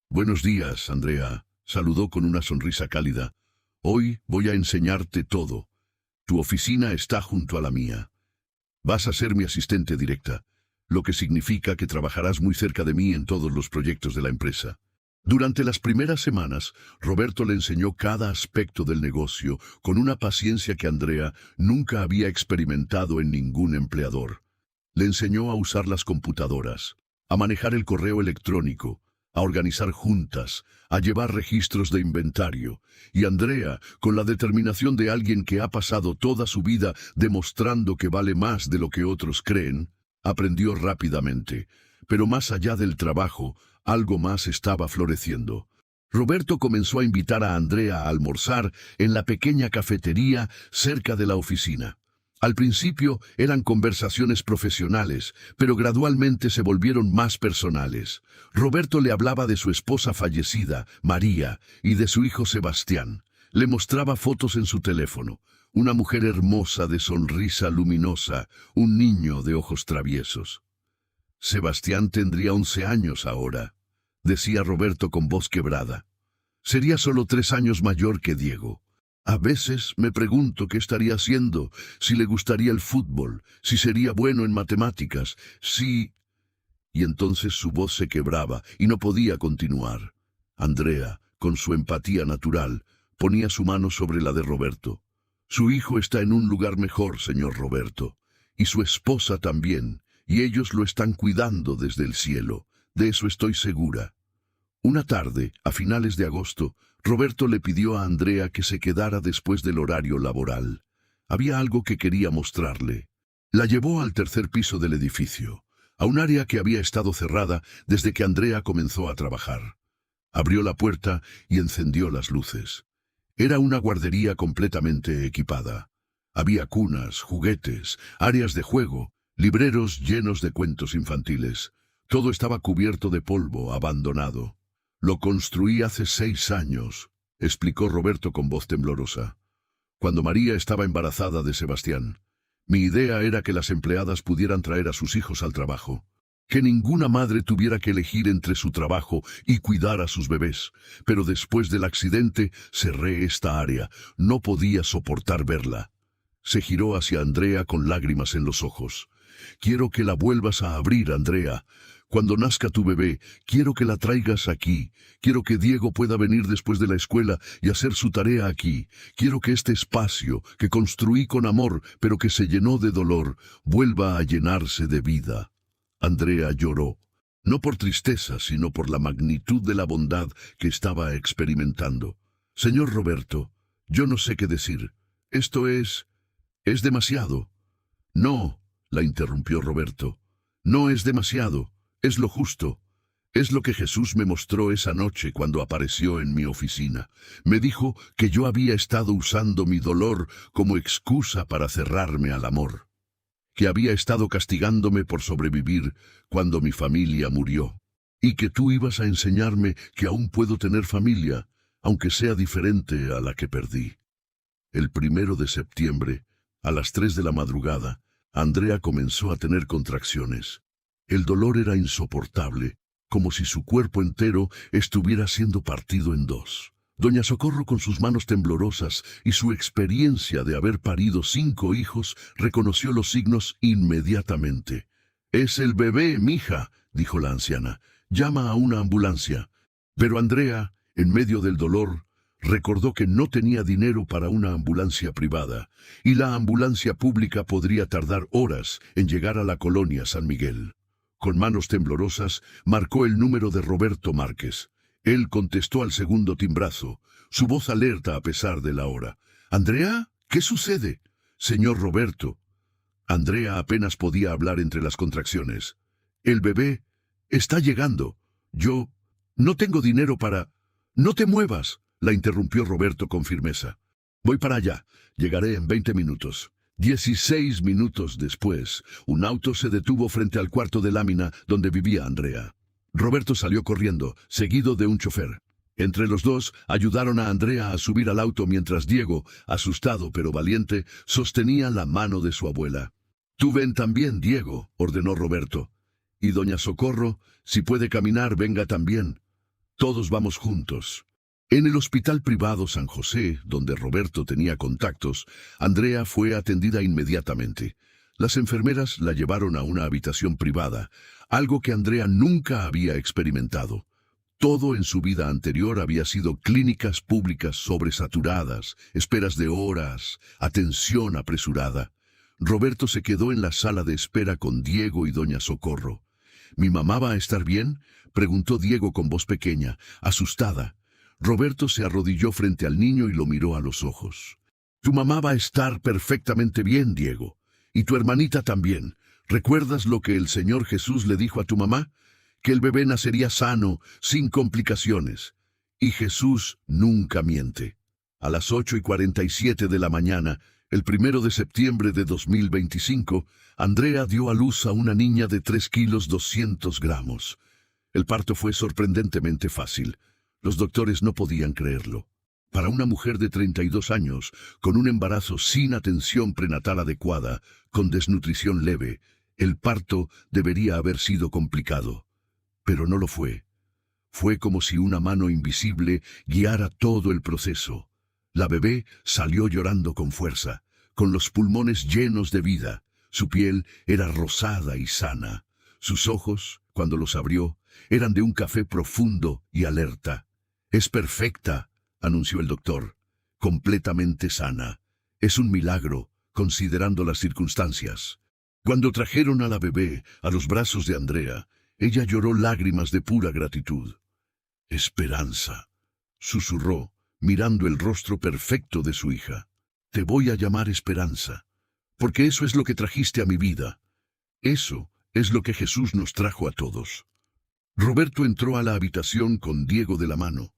«Buenos días, Andrea», saludó con una sonrisa cálida. «Hoy voy a enseñarte todo. Tu oficina está junto a la mía. Vas a ser mi asistente directa, lo que significa que trabajarás muy cerca de mí en todos los proyectos de la empresa». Durante las primeras semanas, Roberto le enseñó cada aspecto del negocio con una paciencia que Andrea nunca había experimentado en ningún empleador. Le enseñó a usar las computadoras, a manejar el correo electrónico, a organizar juntas, a llevar registros de inventario, y Andrea, con la determinación de alguien que ha pasado toda su vida demostrando que vale más de lo que otros creen, aprendió rápidamente. Pero más allá del trabajo, algo más estaba floreciendo. Roberto comenzó a invitar a Andrea a almorzar en la pequeña cafetería cerca de la oficina. Al principio eran conversaciones profesionales, pero gradualmente se volvieron más personales. Roberto le hablaba de su esposa fallecida, María, y de su hijo Sebastián. Le mostraba fotos en su teléfono. Una mujer hermosa de sonrisa luminosa, un niño de ojos traviesos. «Sebastián tendría 11 años ahora», decía Roberto con voz quebrada. «Sería solo 3 años mayor que Diego. A veces me pregunto qué estaría haciendo, si le gustaría el fútbol, si sería bueno en matemáticas, si...» Y entonces su voz se quebraba y no podía continuar. Andrea, con su empatía natural, ponía su mano sobre la de Roberto. «Su hijo está en un lugar mejor, señor Roberto, y su esposa también, y ellos lo están cuidando desde el cielo. De eso estoy segura». Una tarde, a finales de agosto, Roberto le pidió a Andrea que se quedara después del horario laboral. Había algo que quería mostrarle. La llevó al 3er piso del edificio, a un área que había estado cerrada desde que Andrea comenzó a trabajar. Abrió la puerta y encendió las luces. Era una guardería completamente equipada. Había cunas, juguetes, áreas de juego, libreros llenos de cuentos infantiles. Todo estaba cubierto de polvo, abandonado. «Lo construí hace 6 años», explicó Roberto con voz temblorosa. «Cuando María estaba embarazada de Sebastián. Mi idea era que las empleadas pudieran traer a sus hijos al trabajo. Que ninguna madre tuviera que elegir entre su trabajo y cuidar a sus bebés. Pero después del accidente cerré esta área. No podía soportar verla». Se giró hacia Andrea con lágrimas en los ojos. «Quiero que la vuelvas a abrir, Andrea. Cuando nazca tu bebé, quiero que la traigas aquí. Quiero que Diego pueda venir después de la escuela y hacer su tarea aquí. Quiero que este espacio, que construí con amor, pero que se llenó de dolor, vuelva a llenarse de vida». Andrea lloró, no por tristeza, sino por la magnitud de la bondad que estaba experimentando. «Señor Roberto, yo no sé qué decir. Esto es demasiado». «No», la interrumpió Roberto. «No es demasiado. Es lo justo. Es lo que Jesús me mostró esa noche cuando apareció en mi oficina. Me dijo que yo había estado usando mi dolor como excusa para cerrarme al amor. Que había estado castigándome por sobrevivir cuando mi familia murió. Y que tú ibas a enseñarme que aún puedo tener familia, aunque sea diferente a la que perdí». El 1 de septiembre, a las 3 de la madrugada, Andrea comenzó a tener contracciones. El dolor era insoportable, como si su cuerpo entero estuviera siendo partido en 2. Doña Socorro, con sus manos temblorosas y su experiencia de haber parido 5 hijos, reconoció los signos inmediatamente. «Es el bebé, mija», dijo la anciana. «Llama a una ambulancia». Pero Andrea, en medio del dolor, recordó que no tenía dinero para una ambulancia privada, y la ambulancia pública podría tardar horas en llegar a la colonia San Miguel. Con manos temblorosas, marcó el número de Roberto Márquez. Él contestó al segundo timbrazo, su voz alerta a pesar de la hora. «¿Andrea? ¿Qué sucede?» «Señor Roberto». Andrea apenas podía hablar entre las contracciones. «El bebé está llegando. Yo no tengo dinero para...» «No te muevas», la interrumpió Roberto con firmeza. Voy para allá. Llegaré en 20 minutos. 16 minutos después, un auto se detuvo frente al cuarto de lámina donde vivía Andrea. Roberto salió corriendo, seguido de un chofer. Entre los dos, ayudaron a Andrea a subir al auto mientras Diego, asustado pero valiente, sostenía la mano de su abuela. «Tú ven también, Diego», ordenó Roberto. «Y doña Socorro, si puede caminar, venga también. Todos vamos juntos». En el hospital privado San José, donde Roberto tenía contactos, Andrea fue atendida inmediatamente. Las enfermeras la llevaron a una habitación privada, algo que Andrea nunca había experimentado. Todo en su vida anterior había sido clínicas públicas sobresaturadas, esperas de horas, atención apresurada. Roberto se quedó en la sala de espera con Diego y doña Socorro. «¿Mi mamá va a estar bien?», preguntó Diego con voz pequeña, asustada. Roberto se arrodilló frente al niño y lo miró a los ojos. «Tu mamá va a estar perfectamente bien, Diego. Y tu hermanita también. ¿Recuerdas lo que el Señor Jesús le dijo a tu mamá? Que el bebé nacería sano, sin complicaciones. Y Jesús nunca miente». A las 8:47 de la mañana, el 1 de septiembre de 2025, Andrea dio a luz a una niña de 3 kilos 200 gramos. El parto fue sorprendentemente fácil. Los doctores no podían creerlo. Para una mujer de 32 años, con un embarazo sin atención prenatal adecuada, con desnutrición leve, el parto debería haber sido complicado. Pero no lo fue. Fue como si una mano invisible guiara todo el proceso. La bebé salió llorando con fuerza, con los pulmones llenos de vida. Su piel era rosada y sana. Sus ojos, cuando los abrió, eran de un café profundo y alerta. «Es perfecta», anunció el doctor, «completamente sana. Es un milagro, considerando las circunstancias». Cuando trajeron a la bebé a los brazos de Andrea, ella lloró lágrimas de pura gratitud. «Esperanza», susurró, mirando el rostro perfecto de su hija. «Te voy a llamar Esperanza, porque eso es lo que trajiste a mi vida. Eso es lo que Jesús nos trajo a todos». Roberto entró a la habitación con Diego de la mano.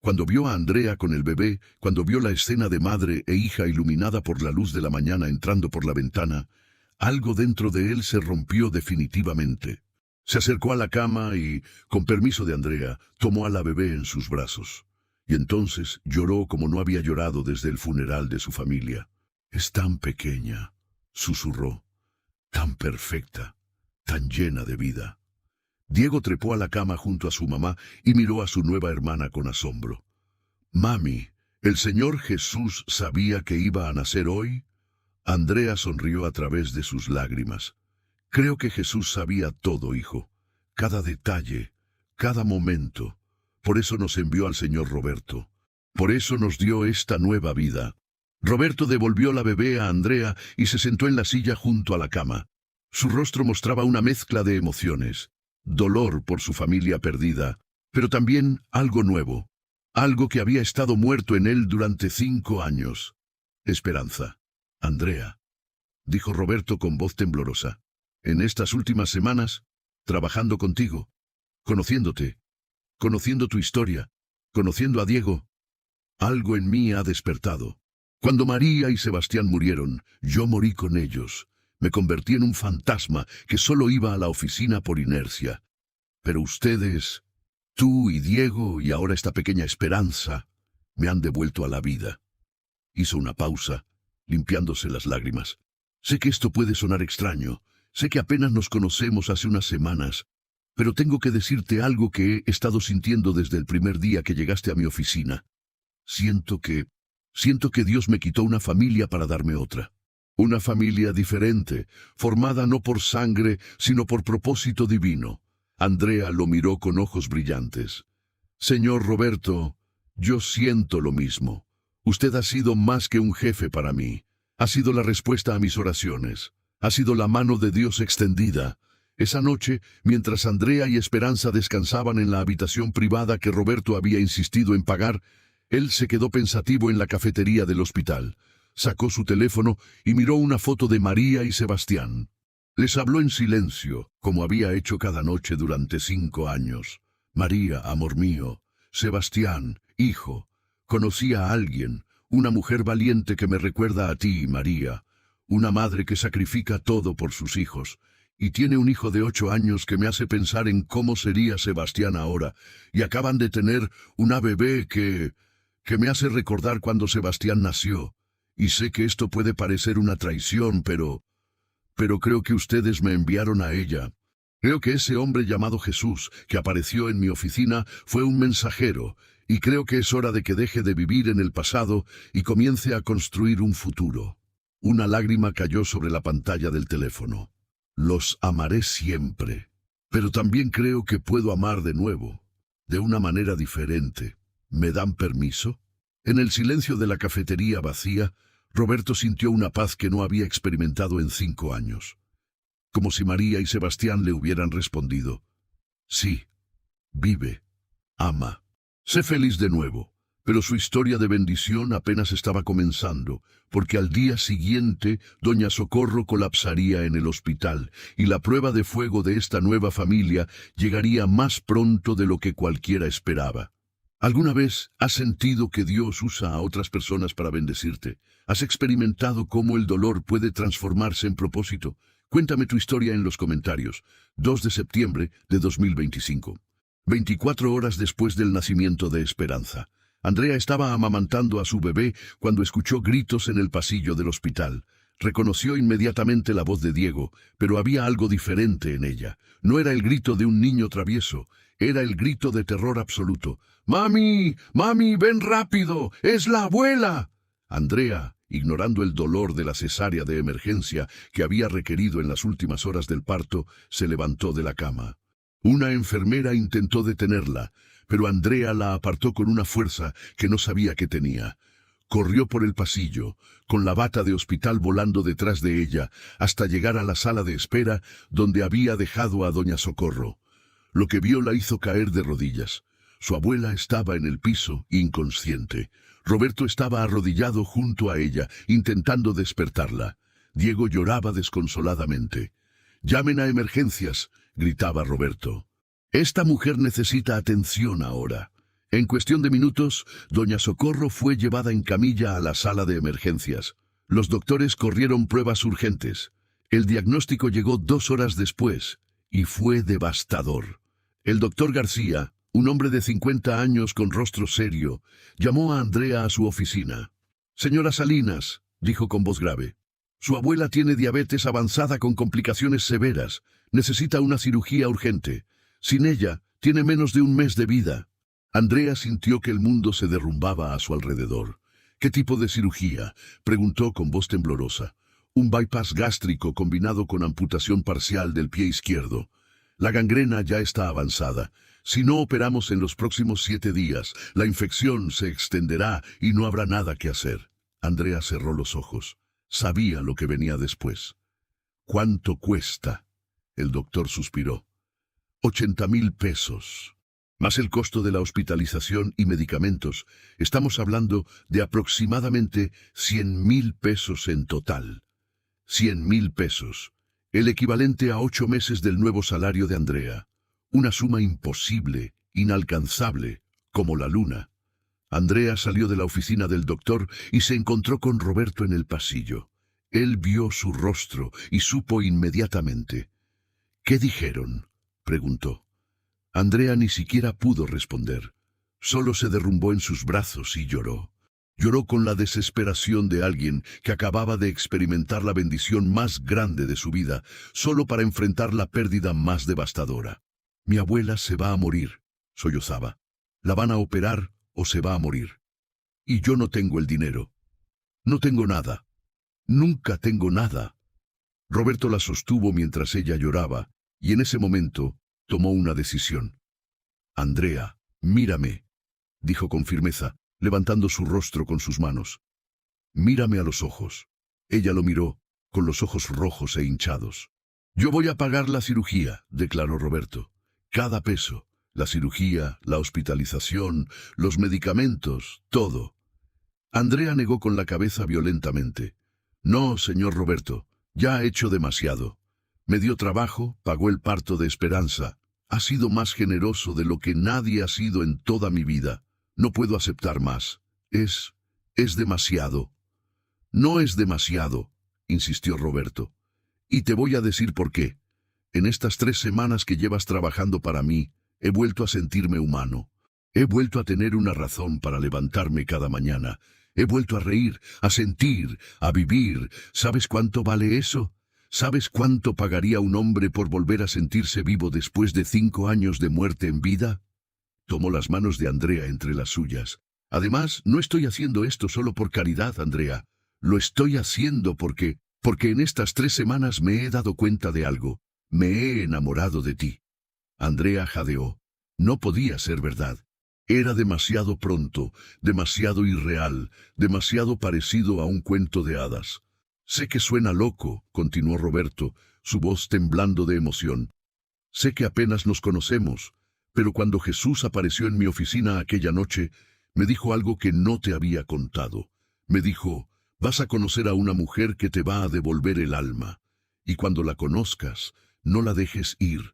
Cuando vio a Andrea con el bebé, cuando vio la escena de madre e hija iluminada por la luz de la mañana entrando por la ventana, algo dentro de él se rompió definitivamente. Se acercó a la cama y, con permiso de Andrea, tomó a la bebé en sus brazos. Y entonces lloró como no había llorado desde el funeral de su familia. «Es tan pequeña», susurró, «tan perfecta, tan llena de vida». Diego trepó a la cama junto a su mamá y miró a su nueva hermana con asombro. «Mami, ¿el Señor Jesús sabía que iba a nacer hoy?». Andrea sonrió a través de sus lágrimas. «Creo que Jesús sabía todo, hijo. Cada detalle, cada momento. Por eso nos envió al señor Roberto. Por eso nos dio esta nueva vida». Roberto devolvió la bebé a Andrea y se sentó en la silla junto a la cama. Su rostro mostraba una mezcla de emociones. Dolor por su familia perdida, pero también algo nuevo, algo que había estado muerto en él durante 5 años. «Esperanza, Andrea», dijo Roberto con voz temblorosa. «En estas últimas semanas, trabajando contigo, conociéndote, conociendo tu historia, conociendo a Diego, algo en mí ha despertado. Cuando María y Sebastián murieron, yo morí con ellos. Me convertí en un fantasma que solo iba a la oficina por inercia. Pero ustedes, tú y Diego y ahora esta pequeña Esperanza, me han devuelto a la vida». Hizo una pausa, limpiándose las lágrimas. «Sé que esto puede sonar extraño. Sé que apenas nos conocemos hace unas semanas. Pero tengo que decirte algo que he estado sintiendo desde el primer día que llegaste a mi oficina. Siento que Dios me quitó una familia para darme otra. Una familia diferente, formada no por sangre, sino por propósito divino». Andrea lo miró con ojos brillantes. «Señor Roberto, yo siento lo mismo. Usted ha sido más que un jefe para mí. Ha sido la respuesta a mis oraciones. Ha sido la mano de Dios extendida. Esa noche, mientras Andrea y Esperanza descansaban en la habitación privada que Roberto había insistido en pagar, él se quedó pensativo en la cafetería del hospital. Sacó su teléfono y miró una foto de María y Sebastián. Les habló en silencio, como había hecho cada noche durante 5 años. «María, amor mío. Sebastián, hijo. Conocí a alguien, una mujer valiente que me recuerda a ti, María, una madre que sacrifica todo por sus hijos, y tiene un hijo de 8 años que me hace pensar en cómo sería Sebastián ahora, y acaban de tener una bebé que me hace recordar cuando Sebastián nació, y sé que esto puede parecer una traición, pero creo que ustedes me enviaron a ella. Creo que ese hombre llamado Jesús, que apareció en mi oficina, fue un mensajero, y creo que es hora de que deje de vivir en el pasado y comience a construir un futuro. Una lágrima cayó sobre la pantalla del teléfono. Los amaré siempre, pero también creo que puedo amar de nuevo, de una manera diferente. ¿Me dan permiso? En el silencio de la cafetería vacía, Roberto sintió una paz que no había experimentado en 5 años. Como si María y Sebastián le hubieran respondido: sí, vive, ama, sé feliz de nuevo. Pero su historia de bendición apenas estaba comenzando, porque al día siguiente doña Socorro colapsaría en el hospital, y la prueba de fuego de esta nueva familia llegaría más pronto de lo que cualquiera esperaba. ¿Alguna vez has sentido que Dios usa a otras personas para bendecirte? ¿Has experimentado cómo el dolor puede transformarse en propósito? Cuéntame tu historia en los comentarios. 2 de septiembre de 2025. 24 horas después del nacimiento de Esperanza. Andrea estaba amamantando a su bebé cuando escuchó gritos en el pasillo del hospital. Reconoció inmediatamente la voz de Diego, pero había algo diferente en ella. No era el grito de un niño travieso, era el grito de terror absoluto. ¡Mami! ¡Mami, ven rápido! ¡Es la abuela! Andrea, ignorando el dolor de la cesárea de emergencia que había requerido en las últimas horas del parto, se levantó de la cama. Una enfermera intentó detenerla, pero Andrea la apartó con una fuerza que no sabía que tenía. Corrió por el pasillo, con la bata de hospital volando detrás de ella, hasta llegar a la sala de espera donde había dejado a doña Socorro. Lo que vio la hizo caer de rodillas. Su abuela estaba en el piso, inconsciente. Roberto estaba arrodillado junto a ella, intentando despertarla. Diego lloraba desconsoladamente. «¡Llamen a emergencias!», gritaba Roberto. «Esta mujer necesita atención ahora». En cuestión de minutos, doña Socorro fue llevada en camilla a la sala de emergencias. Los doctores corrieron pruebas urgentes. El diagnóstico llegó 2 horas después, y fue devastador. El doctor García, un hombre de 50 años con rostro serio, llamó a Andrea a su oficina. «Señora Salinas», dijo con voz grave, «su abuela tiene diabetes avanzada con complicaciones severas. Necesita una cirugía urgente. Sin ella, tiene menos de 1 mes de vida». Andrea sintió que el mundo se derrumbaba a su alrededor. «¿Qué tipo de cirugía?», preguntó con voz temblorosa. «Un bypass gástrico combinado con amputación parcial del pie izquierdo. La gangrena ya está avanzada. Si no operamos en los próximos 7 días, la infección se extenderá y no habrá nada que hacer». Andrea cerró los ojos. Sabía lo que venía después. «¿Cuánto cuesta?», el doctor suspiró. 80,000 pesos. Más el costo de la hospitalización y medicamentos. Estamos hablando de aproximadamente 100,000 pesos en total. 100,000 pesos. El equivalente a 8 meses del nuevo salario de Andrea. Una suma imposible, inalcanzable, como la luna. Andrea salió de la oficina del doctor y se encontró con Roberto en el pasillo. Él vio su rostro y supo inmediatamente. «¿Qué dijeron?», preguntó. Andrea ni siquiera pudo responder. Solo se derrumbó en sus brazos y lloró. Lloró con la desesperación de alguien que acababa de experimentar la bendición más grande de su vida, solo para enfrentar la pérdida más devastadora. «Mi abuela se va a morir», sollozaba. «La van a operar o se va a morir. Y yo no tengo el dinero. No tengo nada. Nunca tengo nada». Roberto la sostuvo mientras ella lloraba, y en ese momento tomó una decisión. «Andrea, mírame», dijo con firmeza, levantando su rostro con sus manos. «Mírame a los ojos». Ella lo miró, con los ojos rojos e hinchados. «Yo voy a pagar la cirugía», declaró Roberto. «Cada peso, la cirugía, la hospitalización, los medicamentos, todo». Andrea negó con la cabeza violentamente. «No, señor Roberto, ya ha hecho demasiado. Me dio trabajo, pagó el parto de Esperanza. Ha sido más generoso de lo que nadie ha sido en toda mi vida. No puedo aceptar más. Es demasiado. No es demasiado, insistió Roberto. Y te voy a decir por qué. En estas 3 semanas que llevas trabajando para mí, he vuelto a sentirme humano. He vuelto a tener una razón para levantarme cada mañana. He vuelto a reír, a sentir, a vivir. ¿Sabes cuánto vale eso? ¿Sabes cuánto pagaría un hombre por volver a sentirse vivo después de 5 años de muerte en vida? Tomó las manos de Andrea entre las suyas. Además, no estoy haciendo esto solo por caridad, Andrea. Lo estoy haciendo porque en estas 3 semanas me he dado cuenta de algo. Me he enamorado de ti. Andrea jadeó. No podía ser verdad. Era demasiado pronto, demasiado irreal, demasiado parecido a un cuento de hadas. Sé que suena loco, continuó Roberto, su voz temblando de emoción. Sé que apenas nos conocemos, pero cuando Jesús apareció en mi oficina aquella noche, me dijo algo que no te había contado. Me dijo, vas a conocer a una mujer que te va a devolver el alma. Y cuando la conozcas, no la dejes ir,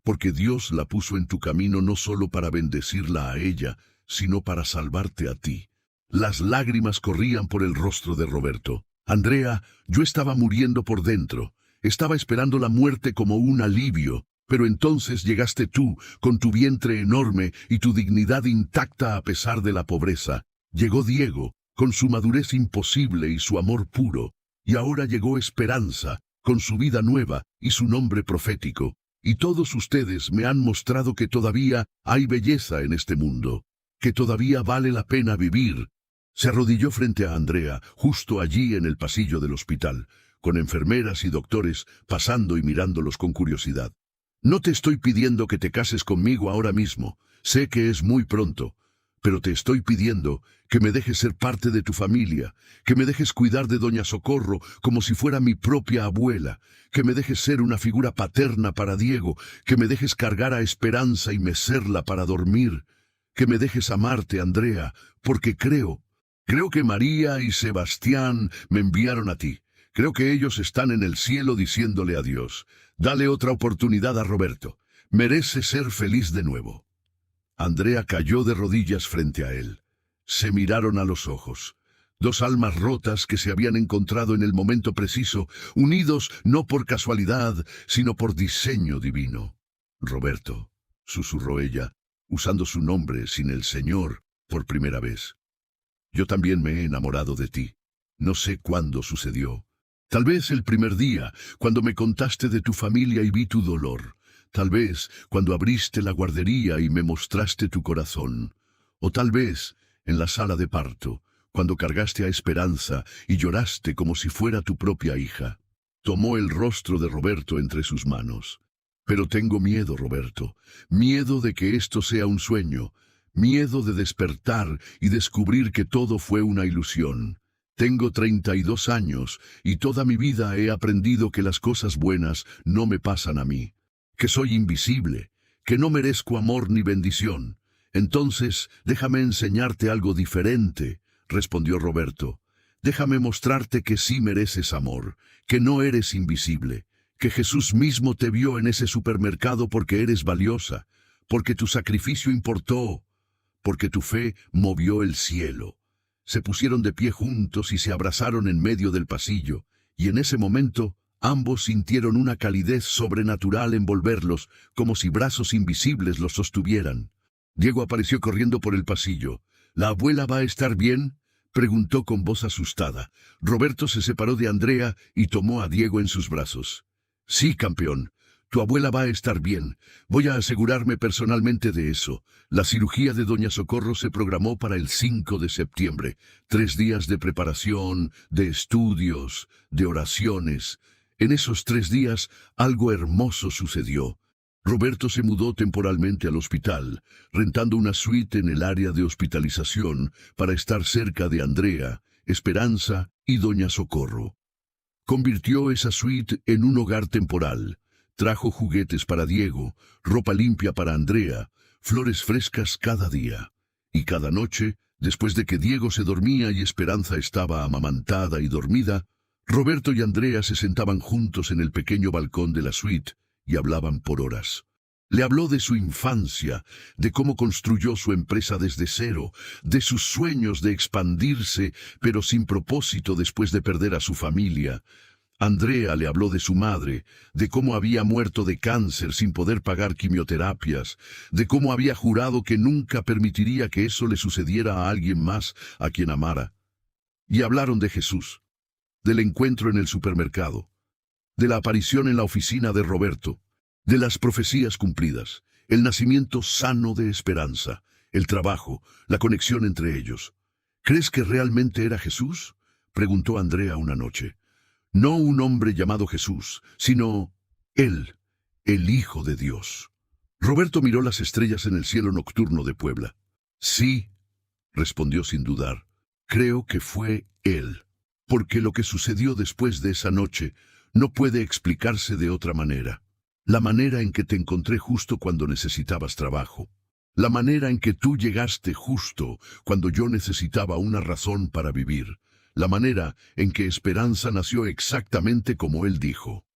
porque Dios la puso en tu camino no solo para bendecirla a ella, sino para salvarte a ti. Las lágrimas corrían por el rostro de Roberto. Andrea, yo estaba muriendo por dentro. Estaba esperando la muerte como un alivio, pero entonces llegaste tú, con tu vientre enorme y tu dignidad intacta a pesar de la pobreza. Llegó Diego, con su madurez imposible y su amor puro. Y ahora llegó Esperanza, con su vida nueva y su nombre profético. Y todos ustedes me han mostrado que todavía hay belleza en este mundo, que todavía vale la pena vivir. Se arrodilló frente a Andrea, justo allí en el pasillo del hospital, con enfermeras y doctores pasando y mirándolos con curiosidad. No te estoy pidiendo que te cases conmigo ahora mismo, sé que es muy pronto, pero te estoy pidiendo que me dejes ser parte de tu familia, que me dejes cuidar de Doña Socorro como si fuera mi propia abuela, que me dejes ser una figura paterna para Diego, que me dejes cargar a Esperanza y mecerla para dormir, que me dejes amarte, Andrea, porque creo que María y Sebastián me enviaron a ti. Creo que ellos están en el cielo diciéndole adiós. Dale otra oportunidad a Roberto. Merece ser feliz de nuevo. Andrea cayó de rodillas frente a él. Se miraron a los ojos. Dos almas rotas que se habían encontrado en el momento preciso, unidos no por casualidad, sino por diseño divino. Roberto, susurró ella, usando su nombre sin el Señor por primera vez. Yo también me he enamorado de ti. No sé cuándo sucedió. Tal vez el primer día, cuando me contaste de tu familia y vi tu dolor. Tal vez cuando abriste la guardería y me mostraste tu corazón. O tal vez en la sala de parto, cuando cargaste a Esperanza y lloraste como si fuera tu propia hija. Tomó el rostro de Roberto entre sus manos. Pero tengo miedo, Roberto. Miedo de que esto sea un sueño. Miedo de despertar y descubrir que todo fue una ilusión. Tengo 32 años y toda mi vida he aprendido que las cosas buenas no me pasan a mí. Que soy invisible, que no merezco amor ni bendición. Entonces, déjame enseñarte algo diferente, respondió Roberto. Déjame mostrarte que sí mereces amor, que no eres invisible, que Jesús mismo te vio en ese supermercado porque eres valiosa, porque tu sacrificio importó, porque tu fe movió el cielo. Se pusieron de pie juntos y se abrazaron en medio del pasillo, y en ese momento ambos sintieron una calidez sobrenatural envolverlos, como si brazos invisibles los sostuvieran. Diego apareció corriendo por el pasillo. ¿La abuela va a estar bien?, preguntó con voz asustada. Roberto se separó de Andrea y tomó a Diego en sus brazos. Sí, campeón. Tu abuela va a estar bien. Voy a asegurarme personalmente de eso. La cirugía de Doña Socorro se programó para el 5 de septiembre. 3 días de preparación, de estudios, de oraciones. En esos 3 días, algo hermoso sucedió. Roberto se mudó temporalmente al hospital, rentando una suite en el área de hospitalización para estar cerca de Andrea, Esperanza y Doña Socorro. Convirtió esa suite en un hogar temporal. Trajo juguetes para Diego, ropa limpia para Andrea, flores frescas cada día. Y cada noche, después de que Diego se dormía y Esperanza estaba amamantada y dormida, Roberto y Andrea se sentaban juntos en el pequeño balcón de la suite y hablaban por horas. Le habló de su infancia, de cómo construyó su empresa desde cero, de sus sueños de expandirse, pero sin propósito después de perder a su familia. Andrea le habló de su madre, de cómo había muerto de cáncer sin poder pagar quimioterapias, de cómo había jurado que nunca permitiría que eso le sucediera a alguien más a quien amara. Y hablaron de Jesús, del encuentro en el supermercado, de la aparición en la oficina de Roberto, de las profecías cumplidas, el nacimiento sano de esperanza, el trabajo, la conexión entre ellos. ¿Crees que realmente era Jesús?, preguntó Andrea una noche. No un hombre llamado Jesús, sino Él, el Hijo de Dios. Roberto miró las estrellas en el cielo nocturno de Puebla. Sí, respondió sin dudar, creo que fue Él, porque lo que sucedió después de esa noche no puede explicarse de otra manera. La manera en que te encontré justo cuando necesitabas trabajo. La manera en que tú llegaste justo cuando yo necesitaba una razón para vivir. La manera en que Esperanza nació exactamente como él dijo.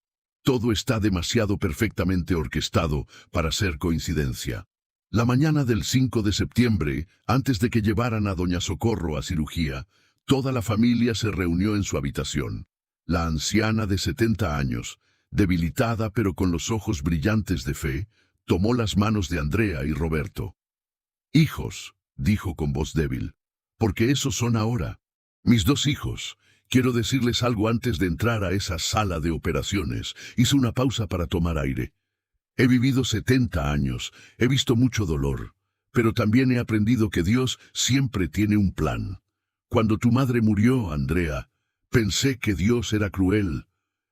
Todo está demasiado perfectamente orquestado para ser coincidencia. La mañana del 5 de septiembre, antes de que llevaran a doña Socorro a cirugía, toda la familia se reunió en su habitación. La anciana de 70 años, debilitada pero con los ojos brillantes de fe, tomó las manos de Andrea y Roberto. «Hijos», dijo con voz débil, «porque esos son ahora. Mis dos hijos. Quiero decirles algo antes de entrar a esa sala de operaciones». Hizo una pausa para tomar aire. «He vivido 70 años, he visto mucho dolor, pero también he aprendido que Dios siempre tiene un plan. Cuando tu madre murió, Andrea, pensé que Dios era cruel.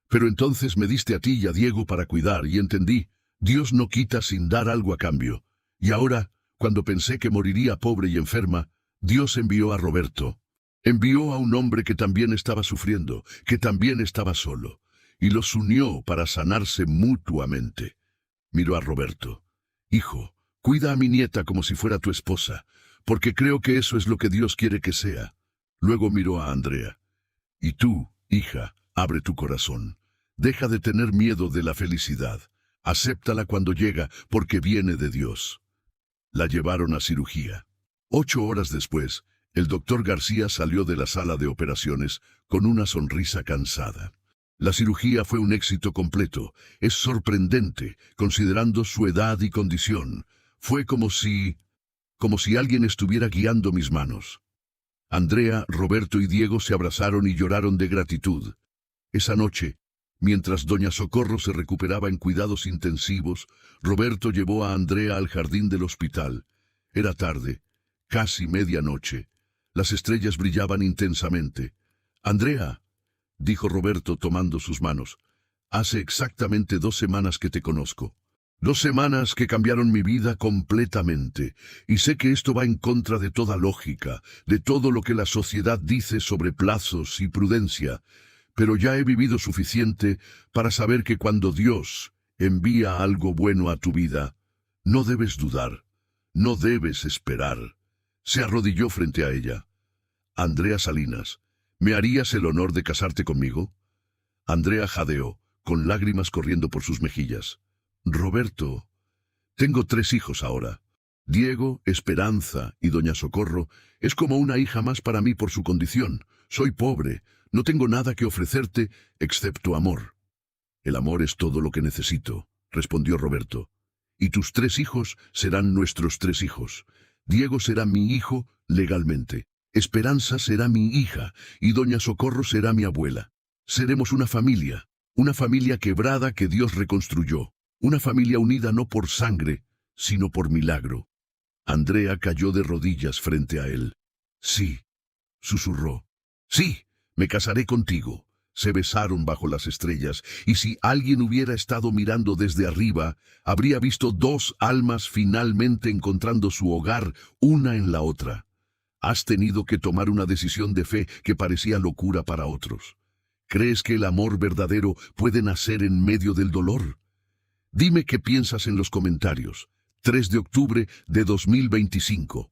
Pero entonces me diste a ti y a Diego para cuidar y entendí, Dios no quita sin dar algo a cambio. Y ahora, cuando pensé que moriría pobre y enferma, Dios envió a Roberto. Envió a un hombre que también estaba sufriendo, que también estaba solo, y los unió para sanarse mutuamente». Miró a Roberto. «Hijo, cuida a mi nieta como si fuera tu esposa, porque creo que eso es lo que Dios quiere que sea». Luego miró a Andrea. «Y tú, hija, abre tu corazón. Deja de tener miedo de la felicidad. Acéptala cuando llega, porque viene de Dios». La llevaron a cirugía. 8 horas después, el doctor García salió de la sala de operaciones con una sonrisa cansada. La cirugía fue un éxito completo. Es sorprendente, considerando su edad y condición. Fue como si alguien estuviera guiando mis manos. Andrea, Roberto y Diego se abrazaron y lloraron de gratitud. Esa noche, mientras doña Socorro se recuperaba en cuidados intensivos, Roberto llevó a Andrea al jardín del hospital. Era tarde, casi medianoche. Las estrellas brillaban intensamente. «Andrea», dijo Roberto tomando sus manos, «hace exactamente 2 semanas que te conozco. 2 semanas que cambiaron mi vida completamente, y sé que esto va en contra de toda lógica, de todo lo que la sociedad dice sobre plazos y prudencia, pero ya he vivido suficiente para saber que cuando Dios envía algo bueno a tu vida, no debes dudar, no debes esperar». Se arrodilló frente a ella. «Andrea Salinas, ¿me harías el honor de casarte conmigo?». Andrea jadeó, con lágrimas corriendo por sus mejillas. «Roberto, tengo 3 hijos ahora. Diego, Esperanza y doña Socorro es como una hija más para mí por su condición. Soy pobre, no tengo nada que ofrecerte excepto amor». «El amor es todo lo que necesito», respondió Roberto. «Y tus 3 hijos serán nuestros 3 hijos. Diego será mi hijo legalmente. Esperanza será mi hija y doña Socorro será mi abuela. Seremos una familia quebrada que Dios reconstruyó. Una familia unida no por sangre, sino por milagro». Andrea cayó de rodillas frente a él. «Sí», susurró. «Sí, me casaré contigo». Se besaron bajo las estrellas, y si alguien hubiera estado mirando desde arriba, habría visto 2 almas finalmente encontrando su hogar, una en la otra. Has tenido que tomar una decisión de fe que parecía locura para otros. ¿Crees que el amor verdadero puede nacer en medio del dolor? Dime qué piensas en los comentarios. 3 de octubre de 2025,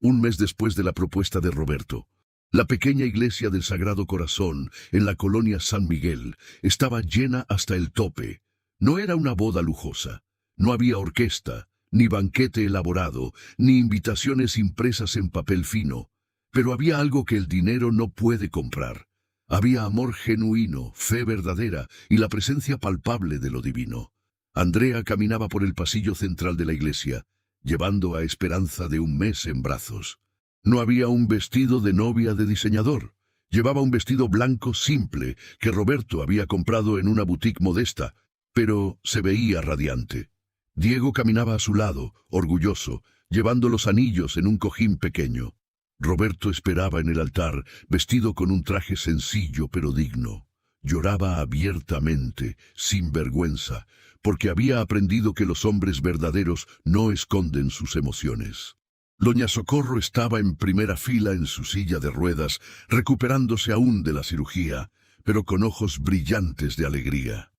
un mes después de la propuesta de Roberto. La pequeña iglesia del Sagrado Corazón, en la colonia San Miguel, estaba llena hasta el tope. No era una boda lujosa, No había orquesta, ni banquete elaborado, ni invitaciones impresas en papel fino, pero había algo que el dinero no puede comprar. Había amor genuino, fe verdadera y la presencia palpable de lo divino. Andrea caminaba por el pasillo central de la iglesia, llevando a Esperanza de un mes en brazos. No había un vestido de novia de diseñador. Llevaba un vestido blanco simple que Roberto había comprado en una boutique modesta, pero se veía radiante. Diego caminaba a su lado, orgulloso, llevando los anillos en un cojín pequeño. Roberto esperaba en el altar, vestido con un traje sencillo pero digno. Lloraba abiertamente, sin vergüenza, porque había aprendido que los hombres verdaderos no esconden sus emociones. Doña Socorro estaba en primera fila en su silla de ruedas, recuperándose aún de la cirugía, pero con ojos brillantes de alegría.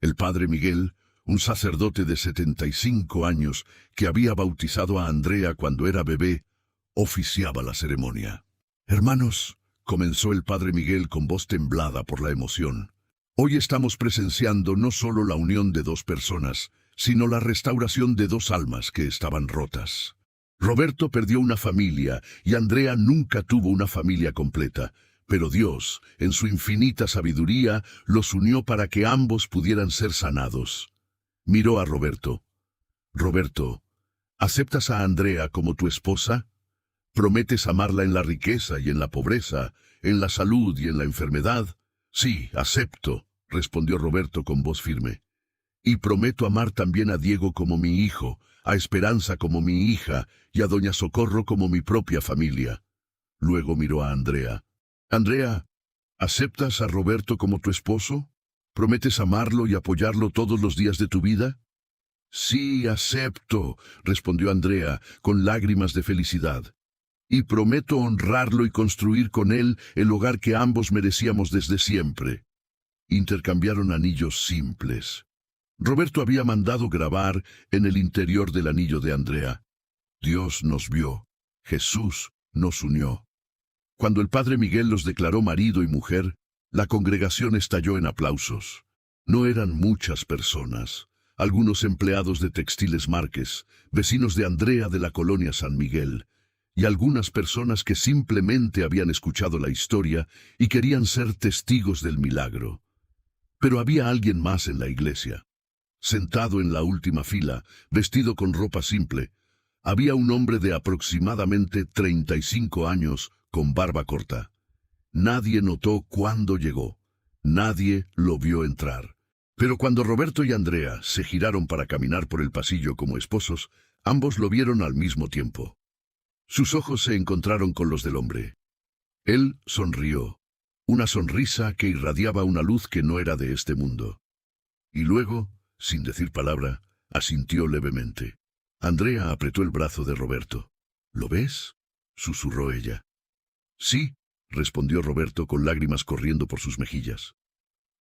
El padre Miguel, un sacerdote de 75 años que había bautizado a Andrea cuando era bebé, oficiaba la ceremonia. «Hermanos», comenzó el padre Miguel con voz temblada por la emoción, «hoy estamos presenciando no solo la unión de dos personas, sino la restauración de dos almas que estaban rotas. Roberto perdió una familia y Andrea nunca tuvo una familia completa, pero Dios, en su infinita sabiduría, los unió para que ambos pudieran ser sanados». Miró a Roberto. «Roberto, ¿aceptas a Andrea como tu esposa? ¿Prometes amarla en la riqueza y en la pobreza, en la salud y en la enfermedad?» «Sí, acepto», respondió Roberto con voz firme. «Y prometo amar también a Diego como mi hijo, a Esperanza como mi hija y a Doña Socorro como mi propia familia». Luego miró a Andrea. «Andrea, ¿aceptas a Roberto como tu esposo? ¿Prometes amarlo y apoyarlo todos los días de tu vida?» «Sí, acepto», respondió Andrea, con lágrimas de felicidad. «Y prometo honrarlo y construir con él el hogar que ambos merecíamos desde siempre». Intercambiaron anillos simples. Roberto había mandado grabar en el interior del anillo de Andrea: «Dios nos vio, Jesús nos unió». Cuando el padre Miguel los declaró marido y mujer, la congregación estalló en aplausos. No eran muchas personas. Algunos empleados de Textiles Márquez, vecinos de Andrea de la colonia San Miguel, y algunas personas que simplemente habían escuchado la historia y querían ser testigos del milagro. Pero había alguien más en la iglesia. Sentado en la última fila, vestido con ropa simple, había un hombre de aproximadamente 35 años con barba corta. Nadie notó cuándo llegó. Nadie lo vio entrar. Pero cuando Roberto y Andrea se giraron para caminar por el pasillo como esposos, ambos lo vieron al mismo tiempo. Sus ojos se encontraron con los del hombre. Él sonrió, una sonrisa que irradiaba una luz que no era de este mundo. Y luego, sin decir palabra, asintió levemente. Andrea apretó el brazo de Roberto. «¿Lo ves?», susurró ella. «Sí», respondió Roberto con lágrimas corriendo por sus mejillas.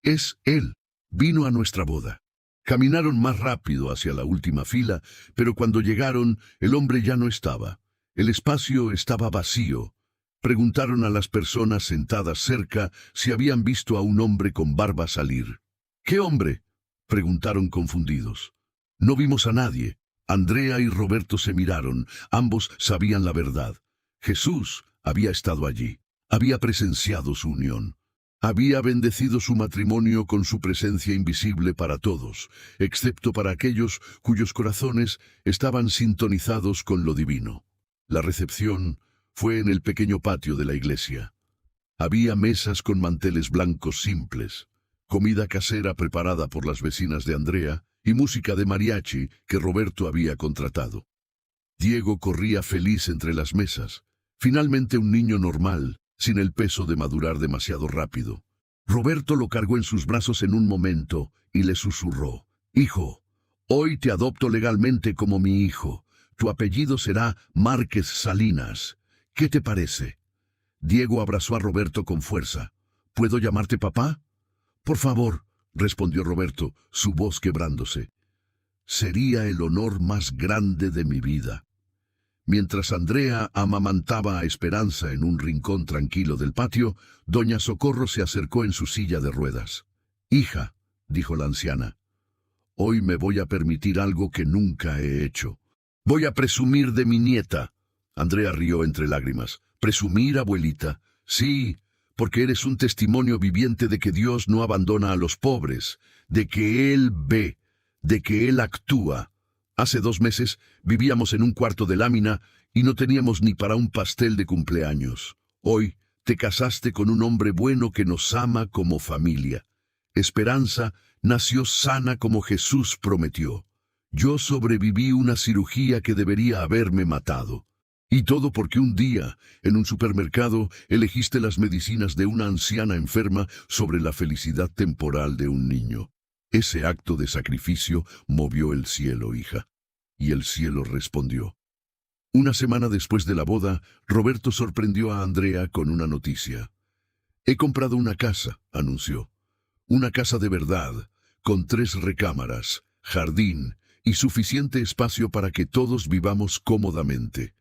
«Es él. Vino a nuestra boda». Caminaron más rápido hacia la última fila, pero cuando llegaron, el hombre ya no estaba. El espacio estaba vacío. Preguntaron a las personas sentadas cerca si habían visto a un hombre con barba salir. «¿Qué hombre?», preguntaron confundidos. «No vimos a nadie». Andrea y Roberto se miraron. Ambos sabían la verdad. Jesús había estado allí. Había presenciado su unión. Había bendecido su matrimonio con su presencia invisible para todos, excepto para aquellos cuyos corazones estaban sintonizados con lo divino. La recepción fue en el pequeño patio de la iglesia. Había mesas con manteles blancos simples, comida casera preparada por las vecinas de Andrea y música de mariachi que Roberto había contratado. Diego corría feliz entre las mesas, finalmente un niño normal, sin el peso de madurar demasiado rápido. Roberto lo cargó en sus brazos en un momento y le susurró: «Hijo, hoy te adopto legalmente como mi hijo. Tu apellido será Márquez Salinas. ¿Qué te parece?». Diego abrazó a Roberto con fuerza. «¿Puedo llamarte papá?». «Por favor», respondió Roberto, su voz quebrándose. «Sería el honor más grande de mi vida». Mientras Andrea amamantaba a Esperanza en un rincón tranquilo del patio, Doña Socorro se acercó en su silla de ruedas. «Hija», dijo la anciana, Hoy me voy a permitir algo que nunca he hecho. Voy a presumir de mi nieta. Andrea rió entre lágrimas. ¿Presumir, abuelita? Sí, porque eres un testimonio viviente de que Dios no abandona a los pobres, de que Él ve, de que Él actúa. Hace 2 meses vivíamos en un cuarto de lámina y no teníamos ni para un pastel de cumpleaños. Hoy te casaste con un hombre bueno que nos ama como familia. Esperanza nació sana como Jesús prometió. Yo sobreviví una cirugía que debería haberme matado. Y todo porque un día, en un supermercado, elegiste las medicinas de una anciana enferma sobre la felicidad temporal de un niño. Ese acto de sacrificio movió el cielo, hija. Y el cielo respondió. Una semana después de la boda, Roberto sorprendió a Andrea con una noticia. He comprado una casa, anunció. Una casa de verdad, con 3 recámaras, jardín y suficiente espacio para que todos vivamos cómodamente.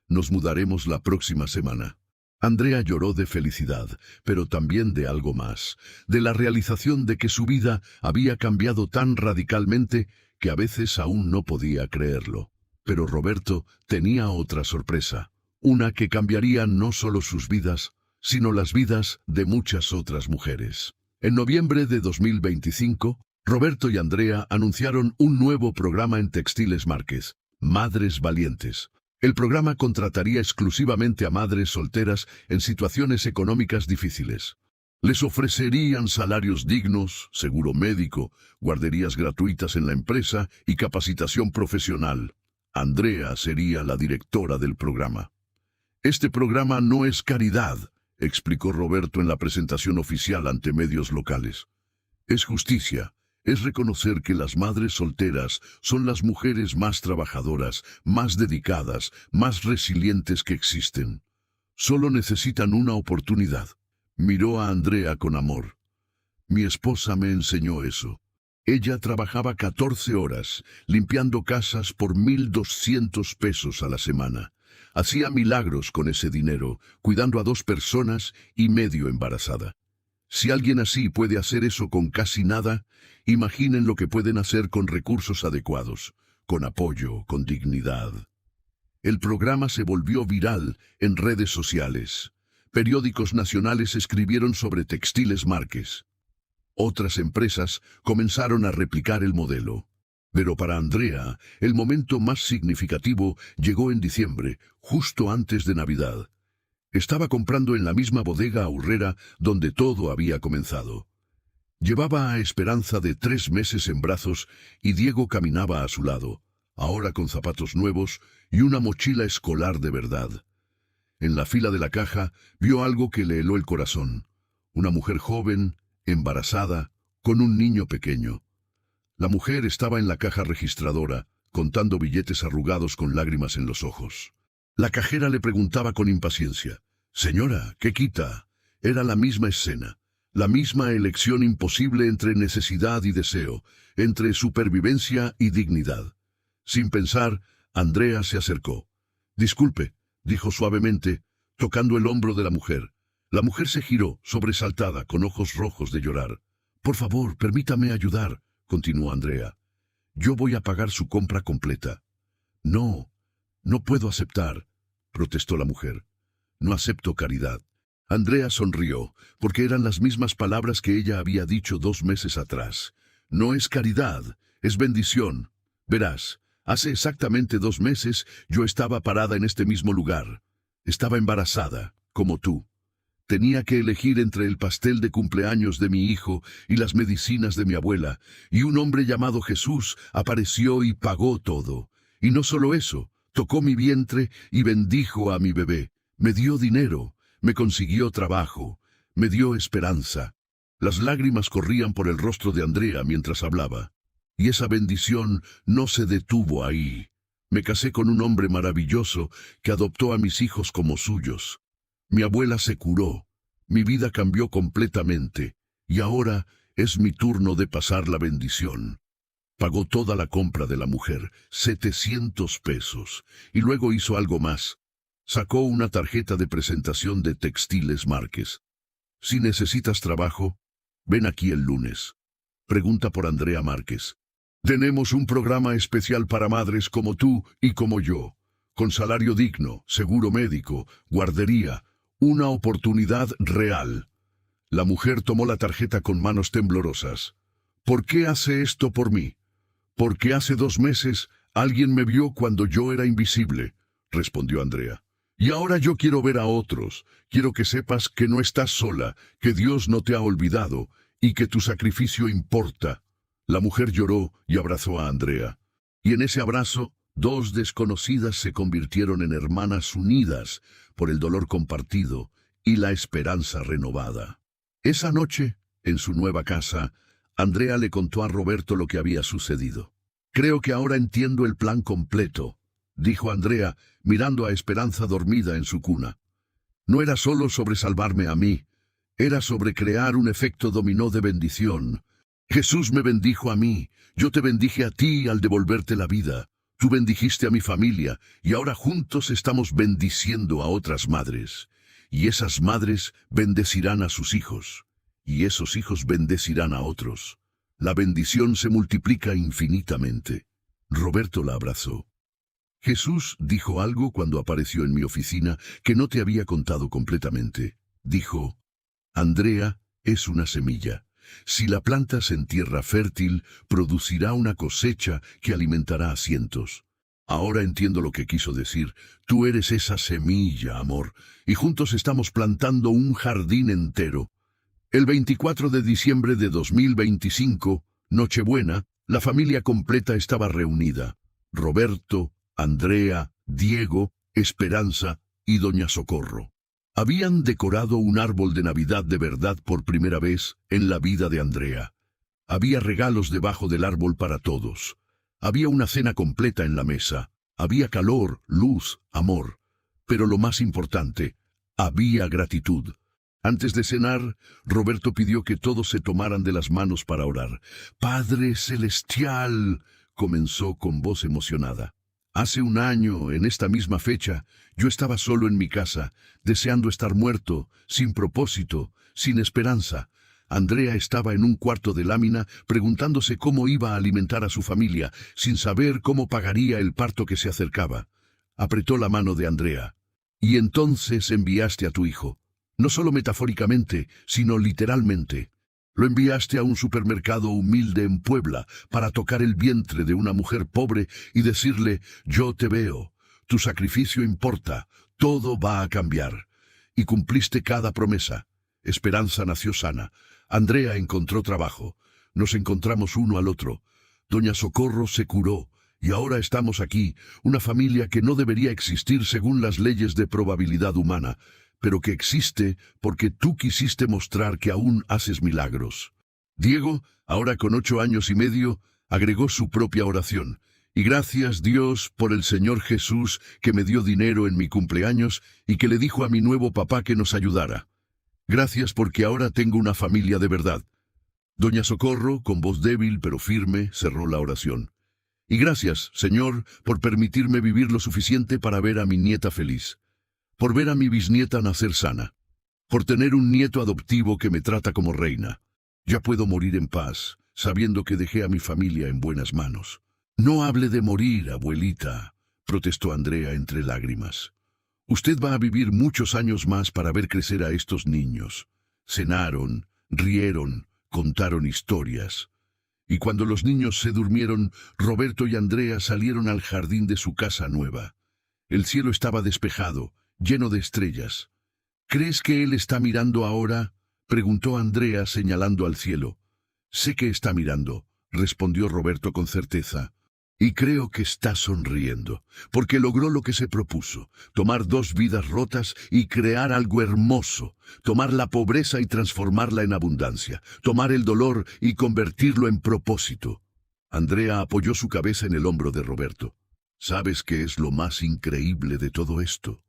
Nos mudaremos la próxima semana. Andrea lloró de felicidad, pero también de algo más, de la realización de que su vida había cambiado tan radicalmente que a veces aún no podía creerlo. Pero Roberto tenía otra sorpresa, una que cambiaría no solo sus vidas, sino las vidas de muchas otras mujeres. En noviembre de 2025, Roberto y Andrea anunciaron un nuevo programa en Textiles Márquez, Madres Valientes. El programa contrataría exclusivamente a madres solteras en situaciones económicas difíciles. Les ofrecerían salarios dignos, seguro médico, guarderías gratuitas en la empresa y capacitación profesional. Andrea sería la directora del programa. Este programa no es caridad, explicó Roberto en la presentación oficial ante medios locales. Es justicia. Es reconocer que las madres solteras son las mujeres más trabajadoras, más dedicadas, más resilientes que existen. Solo necesitan una oportunidad. Miró a Andrea con amor. Mi esposa me enseñó eso. Ella trabajaba 14 horas, limpiando casas por 1,200 pesos a la semana. Hacía milagros con ese dinero, cuidando a 2 personas y medio embarazada. Si alguien así puede hacer eso con casi nada, imaginen lo que pueden hacer con recursos adecuados, con apoyo, con dignidad. El programa se volvió viral en redes sociales. Periódicos nacionales escribieron sobre Textiles Márquez. Otras empresas comenzaron a replicar el modelo. Pero para Andrea, el momento más significativo llegó en diciembre, justo antes de Navidad. Estaba comprando en la misma bodega aurrera donde todo había comenzado. Llevaba a Esperanza de 3 meses en brazos y Diego caminaba a su lado, ahora con zapatos nuevos y una mochila escolar de verdad. En la fila de la caja vio algo que le heló el corazón. Una mujer joven, embarazada, con un niño pequeño. La mujer estaba en la caja registradora, contando billetes arrugados con lágrimas en los ojos. La cajera le preguntaba con impaciencia. «Señora, ¿qué quita?» Era la misma escena, la misma elección imposible entre necesidad y deseo, entre supervivencia y dignidad. Sin pensar, Andrea se acercó. «Disculpe», dijo suavemente, tocando el hombro de la mujer. La mujer se giró, sobresaltada, con ojos rojos de llorar. «Por favor, permítame ayudar», continuó Andrea. «Yo voy a pagar su compra completa». «No, no puedo aceptar», protestó la mujer. «No acepto caridad». Andrea sonrió, porque eran las mismas palabras que ella había dicho 2 meses atrás. «No es caridad, es bendición. Verás, hace exactamente 2 meses yo estaba parada en este mismo lugar. Estaba embarazada, como tú. Tenía que elegir entre el pastel de cumpleaños de mi hijo y las medicinas de mi abuela, y un hombre llamado Jesús apareció y pagó todo. Y no solo eso, tocó mi vientre y bendijo a mi bebé. Me dio dinero, me consiguió trabajo, me dio esperanza». Las lágrimas corrían por el rostro de Andrea mientras hablaba. Y esa bendición no se detuvo ahí. Me casé con un hombre maravilloso que adoptó a mis hijos como suyos. Mi abuela se curó, mi vida cambió completamente, y ahora es mi turno de pasar la bendición. Pagó toda la compra de la mujer, 700 pesos, y luego hizo algo más. Sacó una tarjeta de presentación de Textiles Márquez. «Si necesitas trabajo, ven aquí el lunes. Pregunta por Andrea Márquez. Tenemos un programa especial para madres como tú y como yo, con salario digno, seguro médico, guardería, una oportunidad real. La mujer tomó la tarjeta con manos temblorosas. ¿Por qué hace esto por mí? Porque hace 2 meses alguien me vio cuando yo era invisible, respondió Andrea. Y ahora yo quiero ver a otros. Quiero que sepas que no estás sola, que Dios no te ha olvidado y que tu sacrificio importa. La mujer lloró y abrazó a Andrea. Y en ese abrazo, 2 desconocidas se convirtieron en hermanas unidas por el dolor compartido y la esperanza renovada. Esa noche, en su nueva casa, Andrea le contó a Roberto lo que había sucedido. Creo que ahora entiendo el plan completo, dijo Andrea, mirando a Esperanza dormida en su cuna. No era solo sobre salvarme a mí, era sobre crear un efecto dominó de bendición. Jesús me bendijo a mí, yo te bendije a ti al devolverte la vida. Tú bendijiste a mi familia y ahora juntos estamos bendiciendo a otras madres. Y esas madres bendecirán a sus hijos, y esos hijos bendecirán a otros. La bendición se multiplica infinitamente. Roberto la abrazó. Jesús dijo algo cuando apareció en mi oficina que no te había contado completamente. Dijo, Andrea es una semilla. Si la plantas en tierra fértil, producirá una cosecha que alimentará a cientos. Ahora entiendo lo que quiso decir. Tú eres esa semilla, amor, y juntos estamos plantando un jardín entero. El 24 de diciembre de 2025, Nochebuena, la familia completa estaba reunida. Roberto, Andrea, Diego, Esperanza y Doña Socorro. Habían decorado un árbol de Navidad de verdad por primera vez en la vida de Andrea. Había regalos debajo del árbol para todos. Había una cena completa en la mesa. Había calor, luz, amor. Pero lo más importante, había gratitud. Antes de cenar, Roberto pidió que todos se tomaran de las manos para orar. «Padre Celestial», comenzó con voz emocionada. Hace 1 año, en esta misma fecha, yo estaba solo en mi casa, deseando estar muerto, sin propósito, sin esperanza. Andrea estaba en un cuarto de lámina, preguntándose cómo iba a alimentar a su familia, sin saber cómo pagaría el parto que se acercaba. Apretó la mano de Andrea. «Y entonces enviaste a tu hijo. No solo metafóricamente, sino literalmente. Lo enviaste a un supermercado humilde en Puebla para tocar el vientre de una mujer pobre y decirle, yo te veo, tu sacrificio importa, todo va a cambiar. Y cumpliste cada promesa. Esperanza nació sana. Andrea encontró trabajo. Nos encontramos uno al otro. Doña Socorro se curó. Y ahora estamos aquí, una familia que no debería existir según las leyes de probabilidad humana, pero que existe porque tú quisiste mostrar que aún haces milagros. Diego, ahora con 8 años y medio, agregó su propia oración. Y gracias, Dios, por el Señor Jesús que me dio dinero en mi cumpleaños y que le dijo a mi nuevo papá que nos ayudara. Gracias porque ahora tengo una familia de verdad. Doña Socorro, con voz débil pero firme, cerró la oración. Y gracias, Señor, por permitirme vivir lo suficiente para ver a mi nieta feliz. Por ver a mi bisnieta nacer sana, por tener un nieto adoptivo que me trata como reina. Ya puedo morir en paz, sabiendo que dejé a mi familia en buenas manos. No hable de morir, abuelita, protestó Andrea entre lágrimas. Usted va a vivir muchos años más para ver crecer a estos niños. Cenaron, rieron, contaron historias. Y cuando los niños se durmieron, Roberto y Andrea salieron al jardín de su casa nueva. El cielo estaba despejado, lleno de estrellas. ¿Crees que él está mirando ahora?, preguntó Andrea señalando al cielo. Sé que está mirando, respondió Roberto con certeza. Y creo que está sonriendo, porque logró lo que se propuso, tomar 2 vidas rotas y crear algo hermoso, tomar la pobreza y transformarla en abundancia, tomar el dolor y convertirlo en propósito. Andrea apoyó su cabeza en el hombro de Roberto. ¿Sabes qué es lo más increíble de todo esto?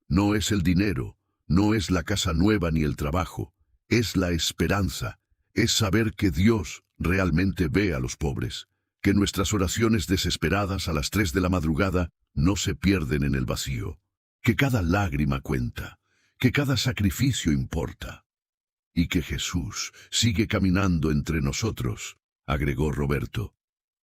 No es el dinero, no es la casa nueva ni el trabajo, es la esperanza, es saber que Dios realmente ve a los pobres, que nuestras oraciones desesperadas a las 3 de la madrugada no se pierden en el vacío, que cada lágrima cuenta, que cada sacrificio importa, y que Jesús sigue caminando entre nosotros, agregó Roberto.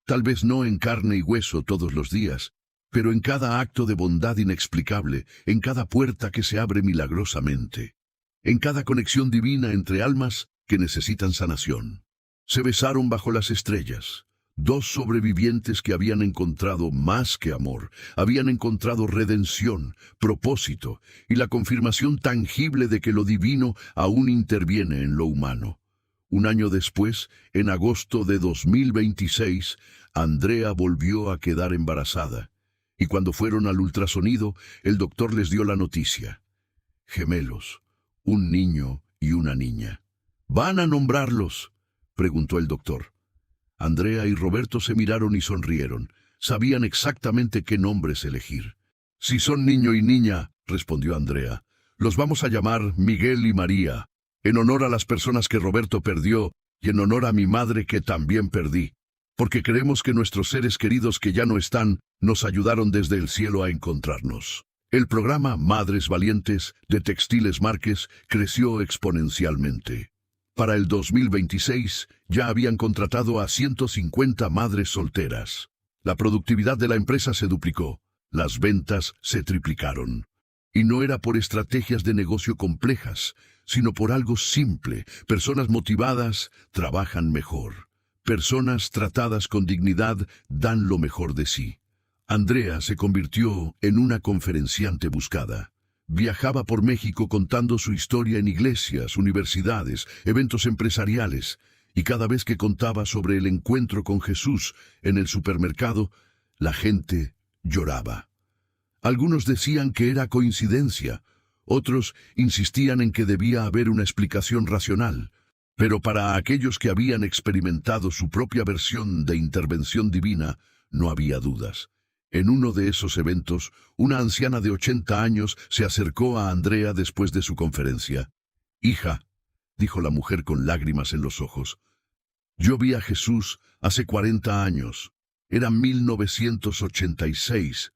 Tal vez no en carne y hueso todos los días, pero en cada acto de bondad inexplicable, en cada puerta que se abre milagrosamente, en cada conexión divina entre almas que necesitan sanación. Se besaron bajo las estrellas. Dos sobrevivientes que habían encontrado más que amor, habían encontrado redención, propósito y la confirmación tangible de que lo divino aún interviene en lo humano. Un año después, en agosto de 2026, Andrea volvió a quedar embarazada, y cuando fueron al ultrasonido, el doctor les dio la noticia. Gemelos, un niño y una niña. ¿Van a nombrarlos?, preguntó el doctor. Andrea y Roberto se miraron y sonrieron. Sabían exactamente qué nombres elegir. Si son niño y niña, respondió Andrea, los vamos a llamar Miguel y María, en honor a las personas que Roberto perdió y en honor a mi madre que también perdí, porque creemos que nuestros seres queridos que ya no están nos ayudaron desde el cielo a encontrarnos. El programa Madres Valientes de Textiles Márquez creció exponencialmente. Para el 2026 ya habían contratado a 150 madres solteras. La productividad de la empresa se duplicó, las ventas se triplicaron. Y no era por estrategias de negocio complejas, sino por algo simple. Personas motivadas trabajan mejor. Personas tratadas con dignidad dan lo mejor de sí. Andrea se convirtió en una conferenciante buscada. Viajaba por México contando su historia en iglesias, universidades, eventos empresariales, y cada vez que contaba sobre el encuentro con Jesús en el supermercado, la gente lloraba. Algunos decían que era coincidencia, otros insistían en que debía haber una explicación racional, pero para aquellos que habían experimentado su propia versión de intervención divina, no había dudas. En uno de esos eventos, una anciana de 80 años se acercó a Andrea después de su conferencia. «Hija», dijo la mujer con lágrimas en los ojos, «yo vi a Jesús hace 40 años. Era 1986.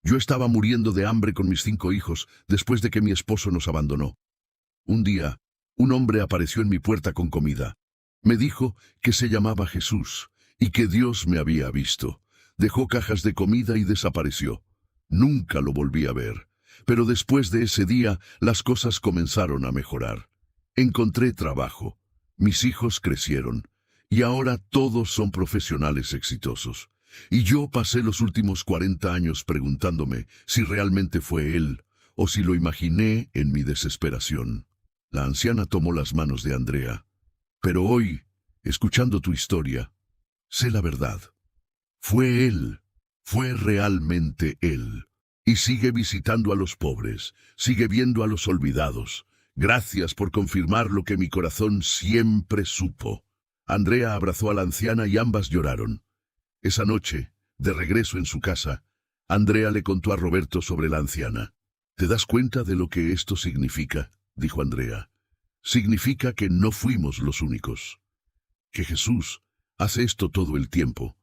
Yo estaba muriendo de hambre con mis 5 hijos después de que mi esposo nos abandonó. Un día, un hombre apareció en mi puerta con comida. Me dijo que se llamaba Jesús y que Dios me había visto. Dejó cajas de comida y desapareció. Nunca lo volví a ver. Pero después de ese día, las cosas comenzaron a mejorar. Encontré trabajo. Mis hijos crecieron. Y ahora todos son profesionales exitosos. Y yo pasé los últimos 40 años preguntándome si realmente fue él o si lo imaginé en mi desesperación». La anciana tomó las manos de Andrea. «Pero hoy, escuchando tu historia, sé la verdad. Fue él, fue realmente él. Y sigue visitando a los pobres, sigue viendo a los olvidados. Gracias por confirmar lo que mi corazón siempre supo». Andrea abrazó a la anciana y ambas lloraron. Esa noche, de regreso en su casa, Andrea le contó a Roberto sobre la anciana. «¿Te das cuenta de lo que esto significa?», dijo Andrea. «Significa que no fuimos los únicos. Que Jesús hace esto todo el tiempo.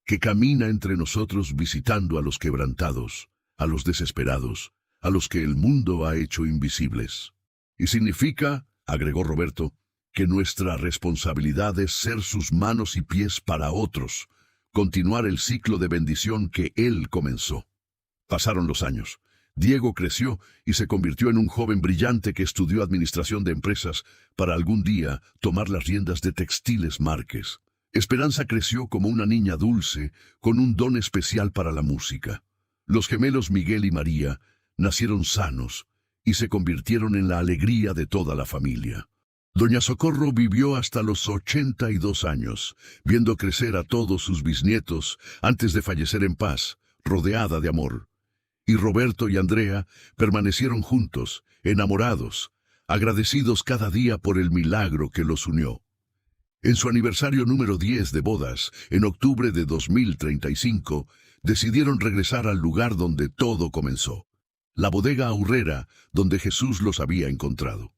Que camina entre nosotros visitando a los quebrantados, a los desesperados, a los que el mundo ha hecho invisibles. Y significa», agregó Roberto, «que nuestra responsabilidad es ser sus manos y pies para otros, continuar el ciclo de bendición que él comenzó». Pasaron los años. Diego creció y se convirtió en un joven brillante que estudió administración de empresas para algún día tomar las riendas de Textiles Márquez. Esperanza creció como una niña dulce, con un don especial para la música. Los gemelos Miguel y María nacieron sanos y se convirtieron en la alegría de toda la familia. Doña Socorro vivió hasta los 82 años, viendo crecer a todos sus bisnietos antes de fallecer en paz, rodeada de amor. Y Roberto y Andrea permanecieron juntos, enamorados, agradecidos cada día por el milagro que los unió. En su aniversario número 10 de bodas, en octubre de 2035, decidieron regresar al lugar donde todo comenzó, la bodega Aurrera, donde Jesús los había encontrado.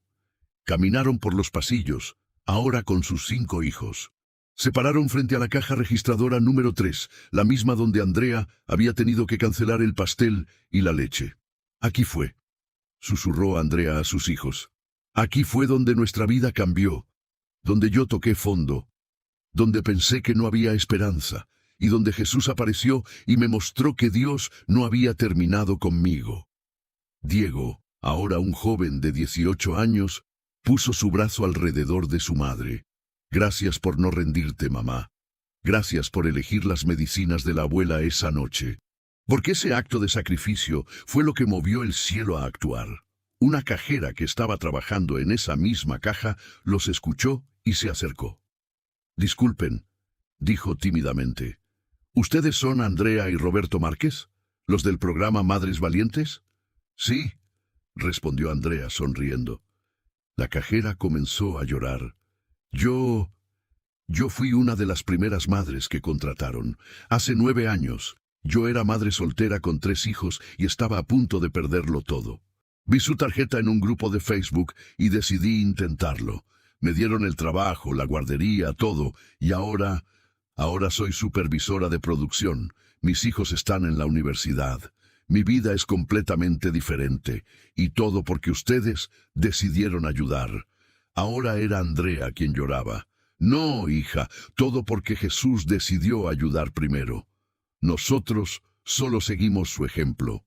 Caminaron por los pasillos, ahora con sus 5 hijos. Se pararon frente a la caja registradora número 3, la misma donde Andrea había tenido que cancelar el pastel y la leche. «Aquí fue», susurró Andrea a sus hijos. «Aquí fue donde nuestra vida cambió, donde yo toqué fondo, donde pensé que no había esperanza, y donde Jesús apareció y me mostró que Dios no había terminado conmigo. Diego, ahora un joven de 18 años, puso su brazo alrededor de su madre. Gracias por no rendirte, mamá. Gracias por elegir las medicinas de la abuela esa noche. Porque ese acto de sacrificio fue lo que movió el cielo a actuar. Una cajera que estaba trabajando en esa misma caja los escuchó y se acercó. Disculpen, dijo tímidamente. ¿Ustedes son Andrea y Roberto Márquez? ¿Los del programa Madres Valientes? Sí, respondió Andrea sonriendo. La cajera comenzó a llorar. Yo fui una de las primeras madres que contrataron. Hace 9 años. Yo era madre soltera con 3 hijos y estaba a punto de perderlo todo. Vi su tarjeta en un grupo de Facebook y decidí intentarlo. Me dieron el trabajo, la guardería, todo, y ahora soy supervisora de producción. Mis hijos están en la universidad. Mi vida es completamente diferente, y todo porque ustedes decidieron ayudar. Ahora era Andrea quien lloraba. No, hija, todo porque Jesús decidió ayudar primero. Nosotros solo seguimos su ejemplo.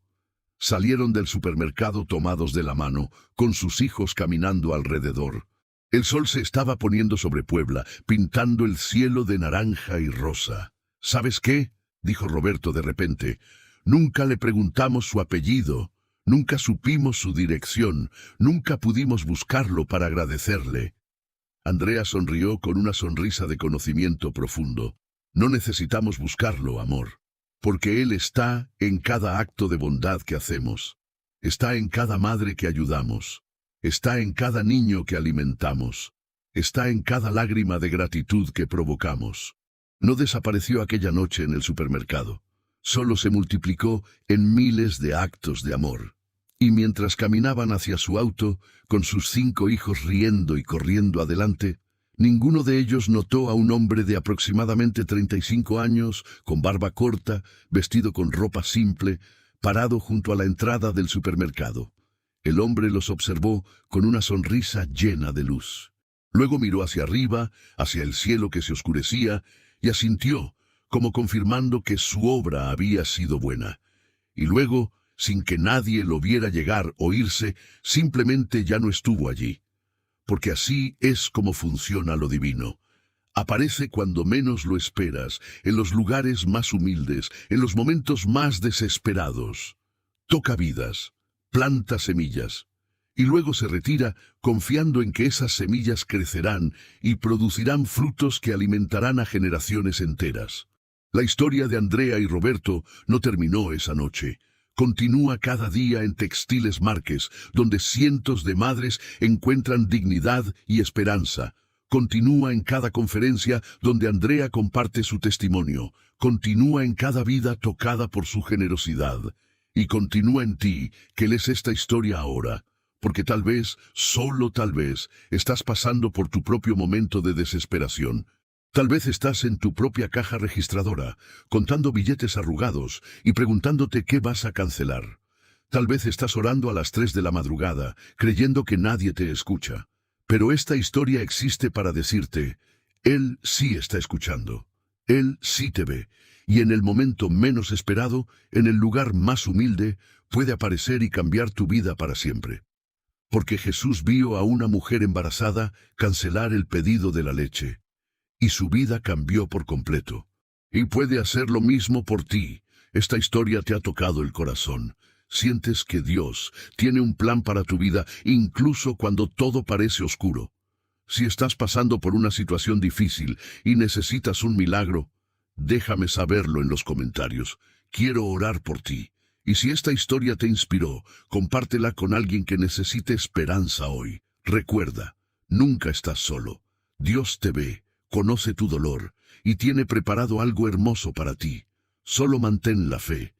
Salieron del supermercado tomados de la mano, con sus hijos caminando alrededor. El sol se estaba poniendo sobre Puebla, pintando el cielo de naranja y rosa. ¿Sabes qué?, dijo Roberto de repente. Nunca le preguntamos su apellido, nunca supimos su dirección, nunca pudimos buscarlo para agradecerle. Andrea sonrió con una sonrisa de conocimiento profundo. No necesitamos buscarlo, amor, porque Él está en cada acto de bondad que hacemos. Está en cada madre que ayudamos. Está en cada niño que alimentamos. Está en cada lágrima de gratitud que provocamos. No desapareció aquella noche en el supermercado. Solo se multiplicó en miles de actos de amor. Y mientras caminaban hacia su auto, con sus 5 hijos riendo y corriendo adelante, ninguno de ellos notó a un hombre de aproximadamente 35 años, con barba corta, vestido con ropa simple, parado junto a la entrada del supermercado. El hombre los observó con una sonrisa llena de luz. Luego miró hacia arriba, hacia el cielo que se oscurecía, y asintió, como confirmando que su obra había sido buena. Y luego, sin que nadie lo viera llegar o irse, simplemente ya no estuvo allí. Porque así es como funciona lo divino. Aparece cuando menos lo esperas, en los lugares más humildes, en los momentos más desesperados. Toca vidas, planta semillas, y luego se retira confiando en que esas semillas crecerán y producirán frutos que alimentarán a generaciones enteras. La historia de Andrea y Roberto no terminó esa noche. Continúa cada día en Textiles Márquez, donde cientos de madres encuentran dignidad y esperanza. Continúa en cada conferencia donde Andrea comparte su testimonio. Continúa en cada vida tocada por su generosidad. Y continúa en ti, que lees esta historia ahora. Porque tal vez, solo tal vez, estás pasando por tu propio momento de desesperación. Tal vez estás en tu propia caja registradora, contando billetes arrugados y preguntándote qué vas a cancelar. Tal vez estás orando a las 3 de la madrugada, creyendo que nadie te escucha. Pero esta historia existe para decirte, Él sí está escuchando. Él sí te ve. Y en el momento menos esperado, en el lugar más humilde, puede aparecer y cambiar tu vida para siempre. Porque Jesús vio a una mujer embarazada cancelar el pedido de la leche. Y su vida cambió por completo. Y puede hacer lo mismo por ti. Esta historia te ha tocado el corazón. Sientes que Dios tiene un plan para tu vida, incluso cuando todo parece oscuro. Si estás pasando por una situación difícil y necesitas un milagro, déjame saberlo en los comentarios. Quiero orar por ti. Y si esta historia te inspiró, compártela con alguien que necesite esperanza hoy. Recuerda, nunca estás solo. Dios te ve. Conoce tu dolor y tiene preparado algo hermoso para ti. Solo mantén la fe.